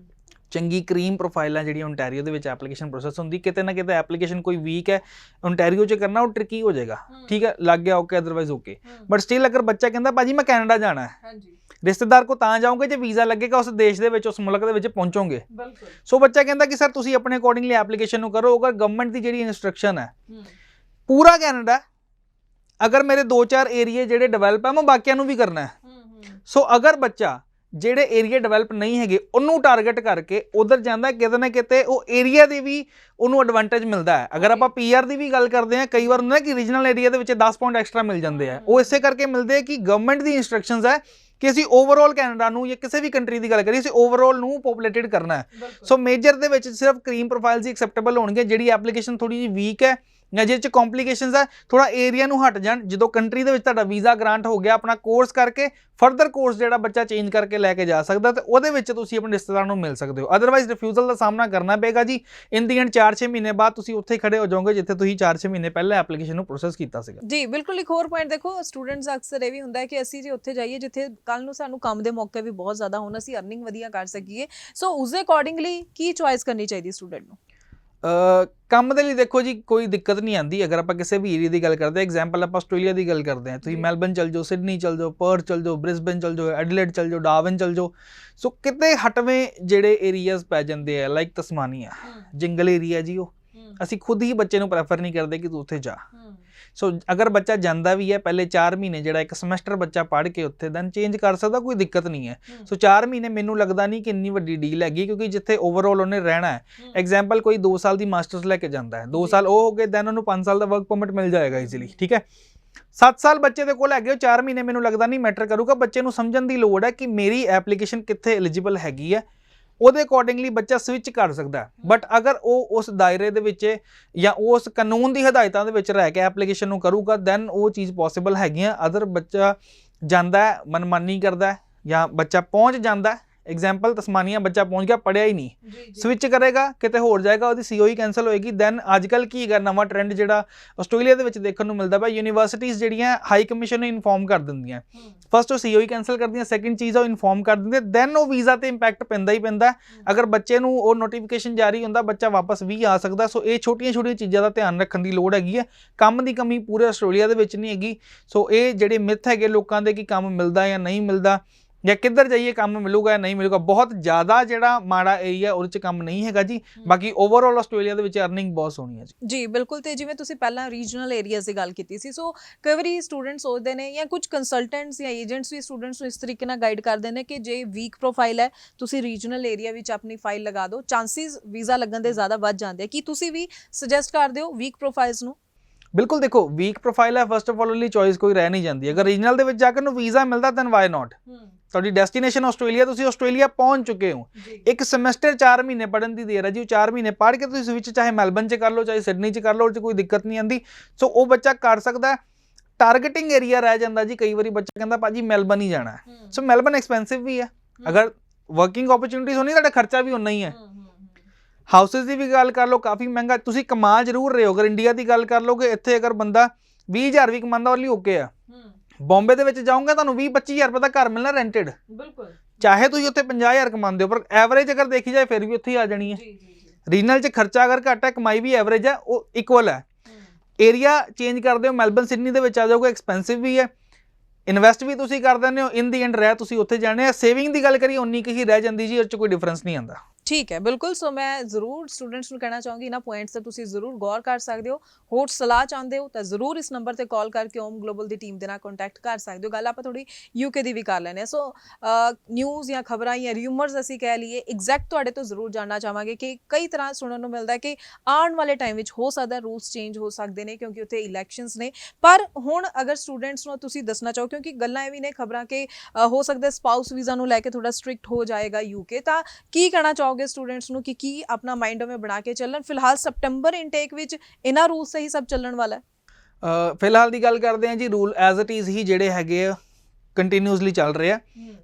ਚੰਗੀ ਕਰੀਮ ਪ੍ਰੋਫਾਈਲਾਂ ਜਿਹੜੀਆਂ ਓਨਟਾਰੀਓ ਦੇ ਵਿੱਚ ਐਪਲੀਕੇਸ਼ਨ ਪ੍ਰੋਸੈਸ ਹੁੰਦੀ, ਕਿਤੇ ਨਾ ਕਿਤੇ ਐਪਲੀਕੇਸ਼ਨ ਕੋਈ ਵੀਕ ਹੈ, ਓਨਟਾਰੀਓ 'ਚ ਕਰਨਾ ਉਹ ਟ੍ਰਿਕੀ ਹੋ ਜਾਏਗਾ, ਠੀਕ ਹੈ, ਲੱਗ ਗਿਆ okay, otherwise okay. But still ਅਗਰ ਬੱਚਾ ਕਹਿੰਦਾ ਭਾਜੀ ਮੈਂ ਕੈਨੇਡਾ ਜਾਣਾ ਹੈ, ਰਿਸ਼ਤੇਦਾਰ ਕੋ ਤਾਂ ਜਾਓਗੇ ਜੇ ਵੀਜ਼ਾ ਲੱਗੇਗਾ, ਉਸ ਦੇਸ਼ ਦੇ ਵਿੱਚ, ਉਸ ਮੁਲਕ ਦੇ ਵਿੱਚ ਪਹੁੰਚੋਗੇ। ਸੋ ਬੱਚਾ ਕਹਿੰਦਾ ਕਿ ਸਰ ਤੁਸੀਂ ਆਪਣੇ ਅਕੋਰਡਿੰਗਲੀ ਐਪਲੀਕੇਸ਼ਨ ਨੂੰ ਕਰੋ। ਅਗਰ ਗਵਰਨਮੈਂਟ ਦੀ ਜਿਹੜੀ ਇੰਸਟਰਕਸ਼ਨ ਹੈ, ਪੂਰਾ ਕੈਨੇਡਾ, ਅਗਰ ਮੇਰੇ 2-4 ਏਰੀਏ ਜਿਹੜੇ ਡਿਵੈਲਪ ਹੈ, ਮੈਂ ਬਾਕੀਆਂ ਨੂੰ ਵੀ ਕਰਨਾ ਹੈ। ਸੋ ਅਗਰ ਬੱਚਾ ਜਿਹੜੇ ਏਰੀਆ ਡਿਵੈਲਪ ਨਹੀਂ ਹੈਗੇ ਉਹਨੂੰ ਟਾਰਗੇਟ ਕਰਕੇ ਉਧਰ ਜਾਂਦਾ, ਕਿਤੇ ਨਾ ਕਿਤੇ ਉਹ ਏਰੀਆ ਦੇ ਵੀ ਉਹਨੂੰ ਐਡਵਾਂਟੇਜ ਮਿਲਦਾ ਹੈ। ਅਗਰ ਆਪਾਂ ਪੀਆਰ ਦੀ ਵੀ ਗੱਲ ਕਰਦੇ ਹਾਂ, ਕਈ ਵਾਰ ਹੁੰਦਾ ਕਿ ਰੀਜਨਲ ਏਰੀਆ ਦੇ ਵਿੱਚ 10 ਪੁਆਇੰਟ ਐਕਸਟਰਾ ਮਿਲ ਜਾਂਦੇ ਆ, ਉਹ ਇਸੇ ਕਰਕੇ ਮਿਲਦੇ ਆ ਕਿ ਗਵਰਨਮੈਂਟ ਦੀ ਇੰਸਟਰਕਸ਼ਨਸ ਹੈ ਕਿ ਅਸੀਂ ਓਵਰਆਲ ਕੈਨੇਡਾ ਨੂੰ ਜਾਂ ਕਿਸੇ ਵੀ ਕੰਟਰੀ ਦੀ ਗੱਲ ਕਰੀਏ, ਅਸੀਂ ਓਵਰਆਲ ਨੂੰ ਪੋਪੂਲੇਟਿਡ ਕਰਨਾ ਹੈ। ਸੋ ਮੇਜਰ ਦੇ ਵਿੱਚ ਸਿਰਫ ਕਰੀਮ ਪ੍ਰੋਫਾਈਲਸ ਹੀ ਐਕਸੈਪਟੇਬਲ ਹੋਣਗੇ, ਜਿਹੜੀ ਐਪਲੀਕੇਸ਼ਨ ਥੋੜੀ ਜਿਹੀ ਵੀਕ ਹੈ ਜਾਂ ਜਿਹਦੇ 'ਚ ਕੰਪਲੀਕੇਸ਼ਨਸ ਹੈ, ਥੋੜਾ ਏਰੀਆ ਨੂੰ ਹਟ ਜਾਣ। ਜਦੋਂ ਕੰਟਰੀ ਦੇ ਵਿੱਚ ਤੁਹਾਡਾ ਵੀਜ਼ਾ ਗ੍ਰਾਂਟ ਹੋ ਗਿਆ, ਆਪਣਾ ਕੋਰਸ ਕਰਕੇ ਫਰਦਰ ਕੋਰਸ ਜਿਹੜਾ ਬੱਚਾ ਚੇਂਜ ਕਰਕੇ ਲੈ ਕੇ ਜਾ ਸਕਦਾ, ਤੇ ਉਹਦੇ ਵਿੱਚ ਤੁਸੀਂ ਆਪਣੇ ਰਿਸ਼ਤੇਦਾਰਾਂ ਨੂੰ ਮਿਲ ਸਕਦੇ ਹੋ। ਅਦਰਵਾਈਜ਼ ਰਿਫਿਊਜ਼ਲ ਦਾ ਸਾਹਮਣਾ ਕਰਨਾ ਪਏਗਾ ਜੀ। ਇਨ ਦੀ ਐਂਡ 4-6 ਮਹੀਨੇ ਬਾਅਦ ਤੁਸੀਂ ਉੱਥੇ ਖੜੇ ਹੋ ਜਾਓਗੇ ਜਿੱਥੇ ਤੁਸੀਂ 4-6 ਮਹੀਨੇ ਪਹਿਲਾਂ ਐਪਲੀਕੇਸ਼ਨ ਨੂੰ ਪ੍ਰੋਸੈਸ ਕੀਤਾ ਸੀਗਾ। ਜੀ ਬਿਲਕੁਲ। ਇੱਕ ਹੋਰ ਪੁਆਇੰਟ ਦੇਖੋ, ਸਟੂਡੈਂਟਸ ਅਕਸਰ ਇਹ ਵੀ ਹੁੰਦਾ ਹੈ ਕਿ ਅਸੀਂ ਜੇ ਉੱਥੇ ਜਾਈਏ ਜਿੱਥੇ ਕੱਲ ਨੂੰ ਸਾਨੂੰ ਕੰਮ ਦੇ ਮੌਕੇ ਵੀ ਬਹੁਤ ਜ਼ਿਆਦਾ ਹੋਣ, ਅਸੀਂ ਅਰਨਿੰਗ ਵਧੀਆ ਕਰ ਸਕੀਏ। ਸੋ ਉਸਦੇ ਅਕੋਰਡਿੰਗਲੀ ਕੀ ਚੁਆਇਸ ਕਰਨੀ ਚਾਹੀਦੀ ਸਟੂਡੈਂਟ ਨੂੰ? ਕੰਮ ਦੇ ਲਈ ਦੇਖੋ ਜੀ ਕੋਈ ਦਿੱਕਤ ਨਹੀਂ ਆਉਂਦੀ। ਅਗਰ ਆਪਾਂ ਕਿਸੇ ਵੀ ਏਰੀਆ ਦੀ ਗੱਲ ਕਰਦੇ ਹਾਂ, ਐਗਜ਼ਾਮਪਲ ਆਪਾਂ ਆਸਟ੍ਰੇਲੀਆ ਦੀ ਗੱਲ ਕਰਦੇ ਹਾਂ, ਤੁਸੀਂ ਮੈਲਬਨ ਚਲ ਜਾਓ, ਸਿਡਨੀ ਚਲ ਜਾਓ, ਪਰਥ ਚਲ ਜਾਓ, ਬ੍ਰਿਸਬਨ ਚਲ ਜਾਓ, ਐਡੀਲੇਡ ਚਲ ਜਾਓ, ਡਾਰਵਿਨ ਚਲ ਜਾਓ। ਸੋ ਕਿਤੇ ਹਟਵੇਂ ਜਿਹੜੇ ਏਰੀਆਜ਼ ਪੈ ਜਾਂਦੇ ਆ, ਲਾਈਕ ਤਸਮਾਨੀਆ, ਜੰਗਲ ਏਰੀਆ ਜੀ, ਉਹ ਅਸੀਂ ਖੁਦ ਹੀ ਬੱਚੇ ਨੂੰ ਪ੍ਰੈਫਰ ਨਹੀਂ ਕਰਦੇ ਕਿ ਤੂੰ ਉੱਥੇ ਜਾ। ਸੋ ਅਗਰ ਬੱਚਾ ਜਾਂਦਾ ਵੀ ਹੈ, ਪਹਿਲੇ 4 ਮਹੀਨੇ ਜਿਹੜਾ ਇੱਕ ਸਮੈਸਟਰ ਬੱਚਾ ਪੜ੍ਹ ਕੇ ਉੱਥੇ ਦੈਨ ਚੇਂਜ ਕਰ ਸਕਦਾ, ਕੋਈ ਦਿੱਕਤ ਨਹੀਂ ਹੈ। ਸੋ 4 ਮਹੀਨੇ ਮੈਨੂੰ ਲੱਗਦਾ ਨਹੀਂ ਕਿ ਇੰਨੀ ਵੱਡੀ ਡੀਲ ਹੈਗੀ, ਕਿਉਂਕਿ ਜਿੱਥੇ ਓਵਰਆਲ ਉਹਨੇ ਰਹਿਣਾ ਹੈ। ਐਗਜ਼ਾਮਪਲ ਕੋਈ 2 ਸਾਲ ਦੀ ਮਾਸਟਰਸ ਲੈ ਕੇ ਜਾਂਦਾ ਹੈ, 2 ਸਾਲ ਉਹ ਹੋ ਗਏ, ਦੈਨ ਉਹਨੂੰ 5 ਸਾਲ ਦਾ ਵਰਕ ਪਰਮਿਟ ਮਿਲ ਜਾਏਗਾ ਈਜ਼ੀਲੀ, ਠੀਕ ਹੈ। 7 ਸਾਲ ਬੱਚੇ ਦੇ ਕੋਲ ਹੈਗੇ, ਉਹ 4 ਮਹੀਨੇ ਮੈਨੂੰ ਲੱਗਦਾ ਨਹੀਂ ਮੈਟਰ ਕਰੂਗਾ। ਬੱਚੇ ਨੂੰ ਸਮਝਣ ਦੀ ਲੋੜ ਹੈ ਕਿ ਮੇਰੀ ਐਪਲੀਕੇਸ਼ਨ ਕਿੱਥੇ ਐਲੀਜੀਬਲ ਹੈਗੀ ਹੈ, ਉਹਦੇ ਅਕੋਰਡਿੰਗਲੀ ਬੱਚਾ ਸਵਿਚ ਕਰ ਸਕਦਾ ਹੈ। ਬਟ ਅਗਰ ਉਹ ਉਸ ਦਾਇਰੇ ਦੇ ਵਿੱਚ ਜਾਂ ਉਸ ਕਾਨੂੰਨ ਦੀ ਹਦਾਇਤਾਂ ਦੇ ਵਿੱਚ ਰਹਿ ਕੇ ਐਪਲੀਕੇਸ਼ਨ ਨੂੰ ਕਰੂਗਾ, ਦੈਨ ਉਹ ਚੀਜ਼ ਪੋਸੀਬਲ ਹੈਗੀਆਂ। ਅਦਰ ਬੱਚਾ ਜਾਂਦਾ ਹੈ, ਮਨਮਾਨੀ ਕਰਦਾ ਹੈ, ਜਾਂ ਬੱਚਾ ਪਹੁੰਚ ਜਾਂਦਾ ਹੈ ਐਗਜ਼ਾਮਪਲ ਤਸਮਾਨੀਆ ਬੱਚਾ ਪਹੁੰਚ ਗਿਆ, ਪੜਿਆ ਹੀ ਨਹੀਂ, ਸਵਿਚ ਕਰੇਗਾ ਕਿਤੇ ਹੋਰ ਜਾਏਗਾ, ਉਹਦੀ ਸੀਓਈ ਕੈਂਸਲ ਹੋਏਗੀ। ਦੈਨ ਅੱਜ ਕੱਲ੍ਹ ਕੀ ਹੈਗਾ ਨਵਾਂ ਟ੍ਰੈਂਡ ਜਿਹੜਾ ਆਸਟ੍ਰੇਲੀਆ ਦੇ ਵਿੱਚ ਦੇਖਣ ਨੂੰ ਮਿਲਦਾ ਪਿਆ, ਯੂਨੀਵਰਸਿਟੀਜ਼ ਜਿਹੜੀਆਂ ਹਾਈ ਕਮਿਸ਼ਨ ਨੂੰ ਇਨਫੋਰਮ ਕਰ ਦਿੰਦੀਆਂ, ਫਸਟ ਉਹ ਸੀਓਈ ਕੈਂਸਲ ਕਰਦੀਆਂ, ਸੈਕਿੰਡ ਚੀਜ਼ ਉਹ ਇਨਫੋਰਮ ਕਰ ਦਿੰਦੇ, ਦੈਨ ਉਹ ਵੀਜ਼ਾ ਤੇ ਇੰਪੈਕਟ ਪੈਂਦਾ ਹੀ ਪੈਂਦਾ। ਅਗਰ ਬੱਚੇ ਨੂੰ ਉਹ ਨੋਟੀਫਿਕੇਸ਼ਨ ਜਾਰੀ ਹੁੰਦਾ, ਬੱਚਾ ਵਾਪਸ ਵੀ ਆ ਸਕਦਾ। ਸੋ ਇਹ ਛੋਟੀਆਂ ਚੀਜ਼ਾਂ ਦਾ ਧਿਆਨ ਰੱਖਣ ਦੀ ਲੋੜ ਹੈਗੀ ਹੈ। ਕੰਮ ਦੀ ਕਮੀ ਪੂਰੇ ਆਸਟ੍ਰੇਲੀਆ ਦੇ ਵਿੱਚ ਨਹੀਂ ਹੈਗੀ। ਸੋ ਇਹ ਜਿਹੜੇ ਮਿਥ ਹੈਗੇ ਲੋਕਾਂ ਦੇ ਕਿ ਕੰਮ ਮਿਲਦਾ ਜਾਂ ਨਹੀਂ ਮਿਲਦਾ, ਜਾਂ ਕਿੱਧਰ ਜਾਈਏ ਕੰਮ ਮਿਲੂਗਾ ਜਾਂ ਨਹੀਂ ਮਿਲੂਗਾ, ਬਹੁਤ ਜ਼ਿਆਦਾ ਜਿਹੜਾ ਮਾੜਾ ਏਰੀਆ ਉਹਦੇ 'ਚ ਕੰਮ ਨਹੀਂ ਹੈਗਾ ਜੀ। ਬਾਕੀ ਓਵਰਆਲ ਆਸਟ੍ਰੇਲੀਆ ਦੇ ਵਿੱਚ ਅਰਨਿੰਗ ਬਹੁਤ ਸੋਹਣੀ ਹੈ ਜੀ। ਬਿਲਕੁਲ। ਤੇ ਜਿਵੇਂ ਤੁਸੀਂ ਪਹਿਲਾਂ ਰੀਜਨਲ ਏਰੀਆਜ਼ ਦੀ ਗੱਲ ਕੀਤੀ ਸੀ, ਸੋ ਕਈ ਵਾਰੀ ਸਟੂਡੈਂਟ ਸੋਚਦੇ ਨੇ ਜਾਂ ਕੁਝ ਕੰਸਲਟੈਂਟਸ ਜਾਂ ਏਜੰਟਸ ਵੀ ਸਟੂਡੈਂਟਸ ਨੂੰ ਇਸ ਤਰੀਕੇ ਨਾਲ ਗਾਈਡ ਕਰਦੇ ਨੇ ਕਿ ਜੇ ਵੀਕ ਪ੍ਰੋਫਾਈਲ ਹੈ ਤੁਸੀਂ ਰੀਜਨਲ ਏਰੀਆ ਵਿੱਚ ਆਪਣੀ ਫਾਈਲ ਲਗਾ ਦਿਓ, ਚਾਂਸਿਸ ਵੀਜ਼ਾ ਲੱਗਣ ਦੇ ਜ਼ਿਆਦਾ ਵੱਧ ਜਾਂਦੇ ਆ। ਕੀ ਤੁਸੀਂ ਵੀ ਸੁਜੈਸਟ ਕਰਦੇ ਹੋ ਵੀਕ ਪ੍ਰੋਫਾਈਲਸ ਨੂੰ? ਬਿਲਕੁਲ। ਦੇਖੋ ਵੀਕ ਪ੍ਰੋਫਾਈਲ ਹੈ, ਫਸਟ ਆਫ ਆਲ ਲਈ ਚੋਇਸ ਕੋਈ ਰਹਿ ਨਹੀਂ ਜਾਂਦੀ। ਅਗਰ ਰੀਜਨਲ ਦੇ ਵਿੱਚ ਜਾ ਕੇ ਨੂੰ ਵੀਜ਼ਾ ਮਿਲਦਾ ਦੈਨ ਵਾਈ ਨਾਟ। ਤੁਹਾਡੀ ਡੈਸਟੀਨੇਸ਼ਨ ਆਸਟ੍ਰੇਲੀਆ, ਤੁਸੀਂ ਆਸਟ੍ਰੇਲੀਆ ਪਹੁੰਚ ਚੁੱਕੇ ਹੋ, ਇੱਕ ਸਮੈਸਟਰ 4 ਮਹੀਨੇ ਪੜ੍ਹਨ ਦੀ ਦੇਰ ਹੈ ਜੀ। ਉਹ 4 ਮਹੀਨੇ ਪੜ੍ਹ ਕੇ ਤੁਸੀਂ ਸਵਿਚ ਚਾਹੇ ਮੈਲਬਨ 'ਚ ਕਰ ਲਓ, ਚਾਹੇ ਸਿਡਨੀ 'ਚ ਕਰ ਲਓ, ਉਹ 'ਚ ਕੋਈ ਦਿੱਕਤ ਨਹੀਂ ਆਉਂਦੀ। ਸੋ ਉਹ ਬੱਚਾ ਕਰ ਸਕਦਾ। ਟਾਰਗੇਟਿੰਗ ਏਰੀਆ ਰਹਿ ਜਾਂਦਾ ਜੀ, ਕਈ ਵਾਰੀ ਬੱਚਾ ਕਹਿੰਦਾ ਭਾਜੀ ਮੈਲਬਨ ਹੀ ਜਾਣਾ ਹੈ। ਸੋ ਮੈਲਬਨ ਐਕਸਪੈਂਸਿਵ ਵੀ ਹੈ, ਅਗਰ ਵਰਕਿੰਗ ਓਪਰਚੁਨਿਟੀਜ਼ ਹੋਣੀ ਤੁਹਾਡਾ ਖਰਚਾ ਵੀ ਉਨਾ ਹੀ ਹੈ। ਹਾਊਸਿਸ ਦੀ ਵੀ ਗੱਲ ਕਰ ਲਓ, ਕਾਫੀ ਮਹਿੰਗਾ, ਤੁਸੀਂ ਕਮਾ ਜ਼ਰੂਰ ਰਹੇ ਹੋ। ਅਗਰ ਇੰਡੀਆ ਦੀ ਗੱਲ ਕਰ ਲਓਗੇ, ਇੱਥੇ ਅਗਰ ਬੰਦਾ 20,000 ਵੀ ਕਮਾਉਂਦਾ ਉਹਦੇ ਲਈ ਓਕੇ ਆ। ਬੰਬੇ ਦੇ ਵਿੱਚ ਜਾਊਂਗਾ ਤੁਹਾਨੂੰ 20-25,000 ਰੁਪਏ ਦਾ ਘਰ ਮਿਲਣਾ ਰੈਂਟਡ, ਬਿਲਕੁਲ, ਚਾਹੇ ਤੁਸੀਂ ਉੱਥੇ 50,000 ਕਮਾਉਂਦੇ ਹੋ, ਪਰ ਐਵਰੇਜ ਅਗਰ ਦੇਖੀ ਜਾਏ ਫਿਰ ਵੀ ਉੱਥੇ ਹੀ ਆ ਜਾਣੀ ਹੈ। ਰੀਜਨਲ 'ਚ ਖਰਚਾ ਅਗਰ ਘੱਟ ਹੈ, ਕਮਾਈ ਵੀ ਐਵਰੇਜ ਹੈ, ਉਹ ਇਕੁਅਲ ਹੈ। ਏਰੀਆ ਚੇਂਜ ਕਰਦੇ ਹੋ, ਮੈਲਬਨ ਸਿਡਨੀ ਦੇ ਵਿੱਚ ਆ ਜਾਓਗੇ, ਐਕਸਪੈਂਸਿਵ ਵੀ ਹੈ, ਇਨਵੈਸਟ ਵੀ ਤੁਸੀਂ ਕਰ ਦਿੰਦੇ ਹੋ, ਇਨ ਦੀ ਐਂਡ ਰਹਿ ਤੁਸੀਂ ਉੱਥੇ ਜਾਣੇ ਆ। ਸੇਵਿੰਗ ਦੀ ਗੱਲ ਕਰੀਏ ਉਨੀ ਕੁ ਹੀ ਰਹਿ ਜਾਂਦੀ ਜੀ, ਉਹ 'ਚ ਕੋਈ ਡਿਫਰੈਂਸ ਨਹੀਂ ਆਉਂਦਾ। ਠੀਕ ਹੈ, ਬਿਲਕੁਲ। ਸੋ ਮੈਂ ਜ਼ਰੂਰ ਸਟੂਡੈਂਟਸ ਨੂੰ ਕਹਿਣਾ ਚਾਹੂੰਗੀ ਇਹਨਾਂ ਪੁਆਇੰਟਸ ਤੇ ਤੁਸੀਂ ਜ਼ਰੂਰ ਗੌਰ ਕਰ ਸਕਦੇ ਹੋ। ਹੋਰ ਸਲਾਹ ਚਾਹੁੰਦੇ ਹੋ ਤਾਂ ਜ਼ਰੂਰ ਇਸ ਨੰਬਰ ਤੇ ਕਾਲ ਕਰਕੇ ਓਮ ਗਲੋਬਲ ਦੀ ਟੀਮ ਦੇ ਨਾਲ ਕੰਟੈਕਟ ਕਰ ਸਕਦੇ ਹੋ। ਗੱਲ ਆਪਾਂ ਥੋੜੀ ਯੂਕੇ ਦੀ ਵੀ ਕਰ ਲੈਂਦੇ ਹਾਂ। ਸੋ ਨਿਊਜ਼ ਜਾਂ ਖਬਰਾਂ ਜਾਂ ਰਿਊਮਰਸ ਅਸੀਂ ਕਹਿ ਲਈਏ, ਐਗਜ਼ੈਕਟ ਤੁਹਾਡੇ ਤੋਂ ਜ਼ਰੂਰ ਜਾਣਨਾ ਚਾਹਾਂਗੇ ਕਿ ਕਈ ਤਰ੍ਹਾਂ ਸੁਣਨ ਨੂੰ ਮਿਲਦਾ ਕਿ ਆਉਣ ਵਾਲੇ ਟਾਈਮ ਵਿੱਚ ਹੋ ਸਕਦਾ ਰੂਲਸ ਚੇਂਜ ਹੋ ਸਕਦੇ ਨੇ ਕਿਉਂਕਿ ਉੱਥੇ ਇਲੈਕਸ਼ਨਸ ਨੇ। ਪਰ ਹੁਣ ਅਗਰ ਸਟੂਡੈਂਟਸ ਨੂੰ ਤੁਸੀਂ ਦੱਸਣਾ ਚਾਹੋ, ਕਿਉਂਕਿ ਗੱਲਾਂ ਇਹ ਵੀ ਨੇ ਖਬਰਾਂ ਕਿ ਹੋ ਸਕਦਾ ਸਪਾਊਸ ਵੀਜ਼ਾ ਨੂੰ ਲੈ ਕੇ ਥੋੜਾ ਸਟ੍ਰਿਕਟ ਹੋ ਜਾਏਗਾ ਯੂਕੇ, ਤਾਂ ਕੀ ਕਹਿਣਾ ਚਾਹੋਗੇ ਸਟੂਡੈਂਟਸ ਨੂੰ ਕਿ ਕੀ ਆਪਣਾ ਮਾਈਂਡ ਉਵੇਂ ਬਣਾ ਕੇ ਚੱਲਣ? ਫਿਲਹਾਲ ਸਪਟੰਬਰ ਇਨਟੇਕ ਵਿੱਚ ਇਹਨਾਂ ਰੂਲ ਸਹੀ ਸਭ ਚੱਲਣ ਵਾਲਾ ਹੈ? ਫਿਲਹਾਲ ਦੀ ਗੱਲ ਕਰਦੇ ਹਾਂ ਜੀ, ਰੂਲ ਐਜ਼ ਇਟ ਇਜ਼ ਹੀ ਜਿਹੜੇ ਹੈਗੇ ਆ ਕੰਟੀਨਿਊਸਲੀ ਚੱਲ ਰਹੇ ਆ।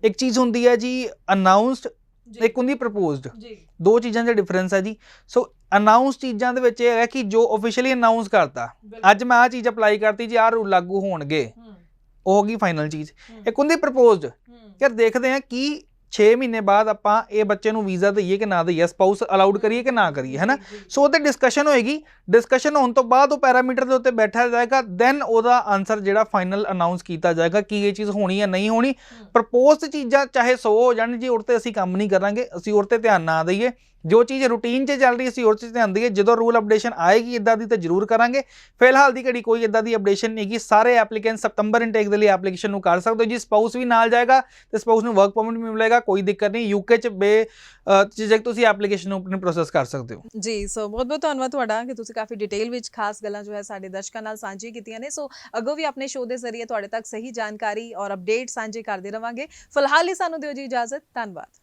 ਇੱਕ ਚੀਜ਼ ਹੁੰਦੀ ਹੈ ਜੀ ਅਨਾਊਂਸਡ, ਇੱਕ ਹੁੰਦੀ ਪ੍ਰਪੋਜ਼ਡ, ਦੋ ਚੀਜ਼ਾਂ 'ਚ ਡਿਫਰੈਂਸ ਹੈ ਜੀ। ਸੋ ਅਨਾਊਂਸ ਚੀਜ਼ਾਂ ਦੇ ਵਿੱਚ ਇਹ ਹੈ ਕਿ ਜੋ ਆਫੀਸ਼ੀਅਲੀ ਅਨਾਊਂਸ ਕਰਤਾ, ਅੱਜ ਮੈਂ ਆਹ ਚੀਜ਼ ਅਪਲਾਈ ਕਰਤੀ ਜੀ, ਆਹ ਰੂਲ ਲਾਗੂ ਹੋਣਗੇ, ਉਹ ਹੋ ਗਈ ਫਾਈਨਲ ਚੀਜ਼। ਇੱਕ ਹੁੰਦੀ ਪ੍ਰਪੋਜ਼ਡ, ਯਾਰ ਦੇਖਦੇ ਹਾਂ ਕਿ 6 ਮਹੀਨੇ ਬਾਅਦ ਆਪਾਂ ਇਹ ਬੱਚੇ ਨੂੰ ਵੀਜ਼ਾ ਦਈਏ ਕਿ ਨਾ ਦਈਏ, ਸਪਾਊਸ ਅਲਾਉਡ ਕਰੀਏ ਕਿ ਨਾ ਕਰੀਏ, ਹੈ ਨਾ। ਸੋ ਉਹਤੇ ਡਿਸਕਸ਼ਨ ਹੋਏਗੀ, ਡਿਸਕਸ਼ਨ ਹੋਣ ਤੋਂ ਬਾਅਦ ਉਹ ਪੈਰਾਮੀਟਰ ਦੇ ਉੱਤੇ ਬੈਠਿਆ ਜਾਏਗਾ, ਦੈਨ ਉਹਦਾ ਆਨਸਰ ਜਿਹੜਾ ਫਾਈਨਲ ਅਨਾਊਂਸ ਕੀਤਾ ਜਾਏਗਾ ਕਿ ਇਹ ਚੀਜ਼ ਹੋਣੀ ਹੈ ਨਹੀਂ ਹੋਣੀ। ਪ੍ਰਪੋਜ਼ਡ ਚੀਜ਼ਾਂ ਚਾਹੇ 100 ਹੋ ਜਾਣ ਜੀ, ਉਹਦੇ 'ਤੇ ਅਸੀਂ ਕੰਮ ਨਹੀਂ ਕਰਾਂਗੇ, ਅਸੀਂ ਉਹਦੇ 'ਤੇ ਧਿਆਨ ਨਾ ਦਈਏ। ਜੋ ਚੀਜ਼ ਰੂਟੀਨ 'ਚ ਚੱਲ ਰਹੀ ਅਸੀਂ ਉਹਦੇ 'ਚ ਧਿਆਨ ਦਈਏ। ਜਦੋਂ ਰੂਲ ਅਪਡੇਸ਼ਨ ਆਏਗੀ ਇੱਦਾਂ ਦੀ ਤਾਂ ਜ਼ਰੂਰ ਕਰਾਂਗੇ। ਫਿਲਹਾਲ ਦੀ ਘੜੀ ਕੋਈ ਇੱਦਾਂ ਦੀ ਅਪਡੇਸ਼ਨ ਨਹੀਂ ਹੈਗੀ। ਸਾਰੇ ਐਪਲੀਕੈਂਟ ਸਤੰਬਰ ਇਨਟੇਕ ਦੇ ਲਈ ਐਪਲੀਕੇਸ਼ਨ ਨੂੰ ਕਰ ਸਕਦੇ ਹੋ ਜੀ। ਸਪਾਊਸ ਵੀ ਨਾਲ ਜਾਏਗਾ ਤੇ ਸਪਾਊਸ ਨੂੰ ਵਰਕ ਪਰਮਿਟ ਵੀ ਮਿਲੇਗਾ, ਕੋਈ ਦਿੱਕਤ ਨਹੀਂ। ਯੂਕੇ 'ਚ ਝਿਜਕ ਤੁਸੀਂ ਐਪਲੀਕੇਸ਼ਨ ਨੂੰ ਆਪਣੀ ਪ੍ਰੋਸੈਸ ਕਰ ਸਕਦੇ ਹੋ ਜੀ। ਸੋ ਬਹੁਤ ਬਹੁਤ ਧੰਨਵਾਦ ਤੁਹਾਡਾ ਕਿ ਤੁਸੀਂ ਕਾਫੀ ਡਿਟੇਲ ਵਿੱਚ ਖਾਸ ਗੱਲਾਂ ਜੋ ਹੈ ਸਾਡੇ ਦਰਸ਼ਕਾਂ ਨਾਲ ਸਾਂਝੀ ਕੀਤੀਆਂ ਨੇ। ਸੋ ਅੱਗੋਂ ਵੀ ਆਪਣੇ ਸ਼ੋਅ ਦੇ ਜ਼ਰੀਏ ਤੁਹਾਡੇ ਤੱਕ ਸਹੀ ਜਾਣਕਾਰੀ ਔਰ ਅਪਡੇਟ ਸਾਂਝੇ ਕਰਦੇ ਰਵਾਂਗੇ। ਫਿਲਹਾਲ ਲਈ ਸਾਨੂੰ ਦਿਓ ਜੀ ਇਜਾਜ਼ਤ। ਧੰਨਵਾਦ।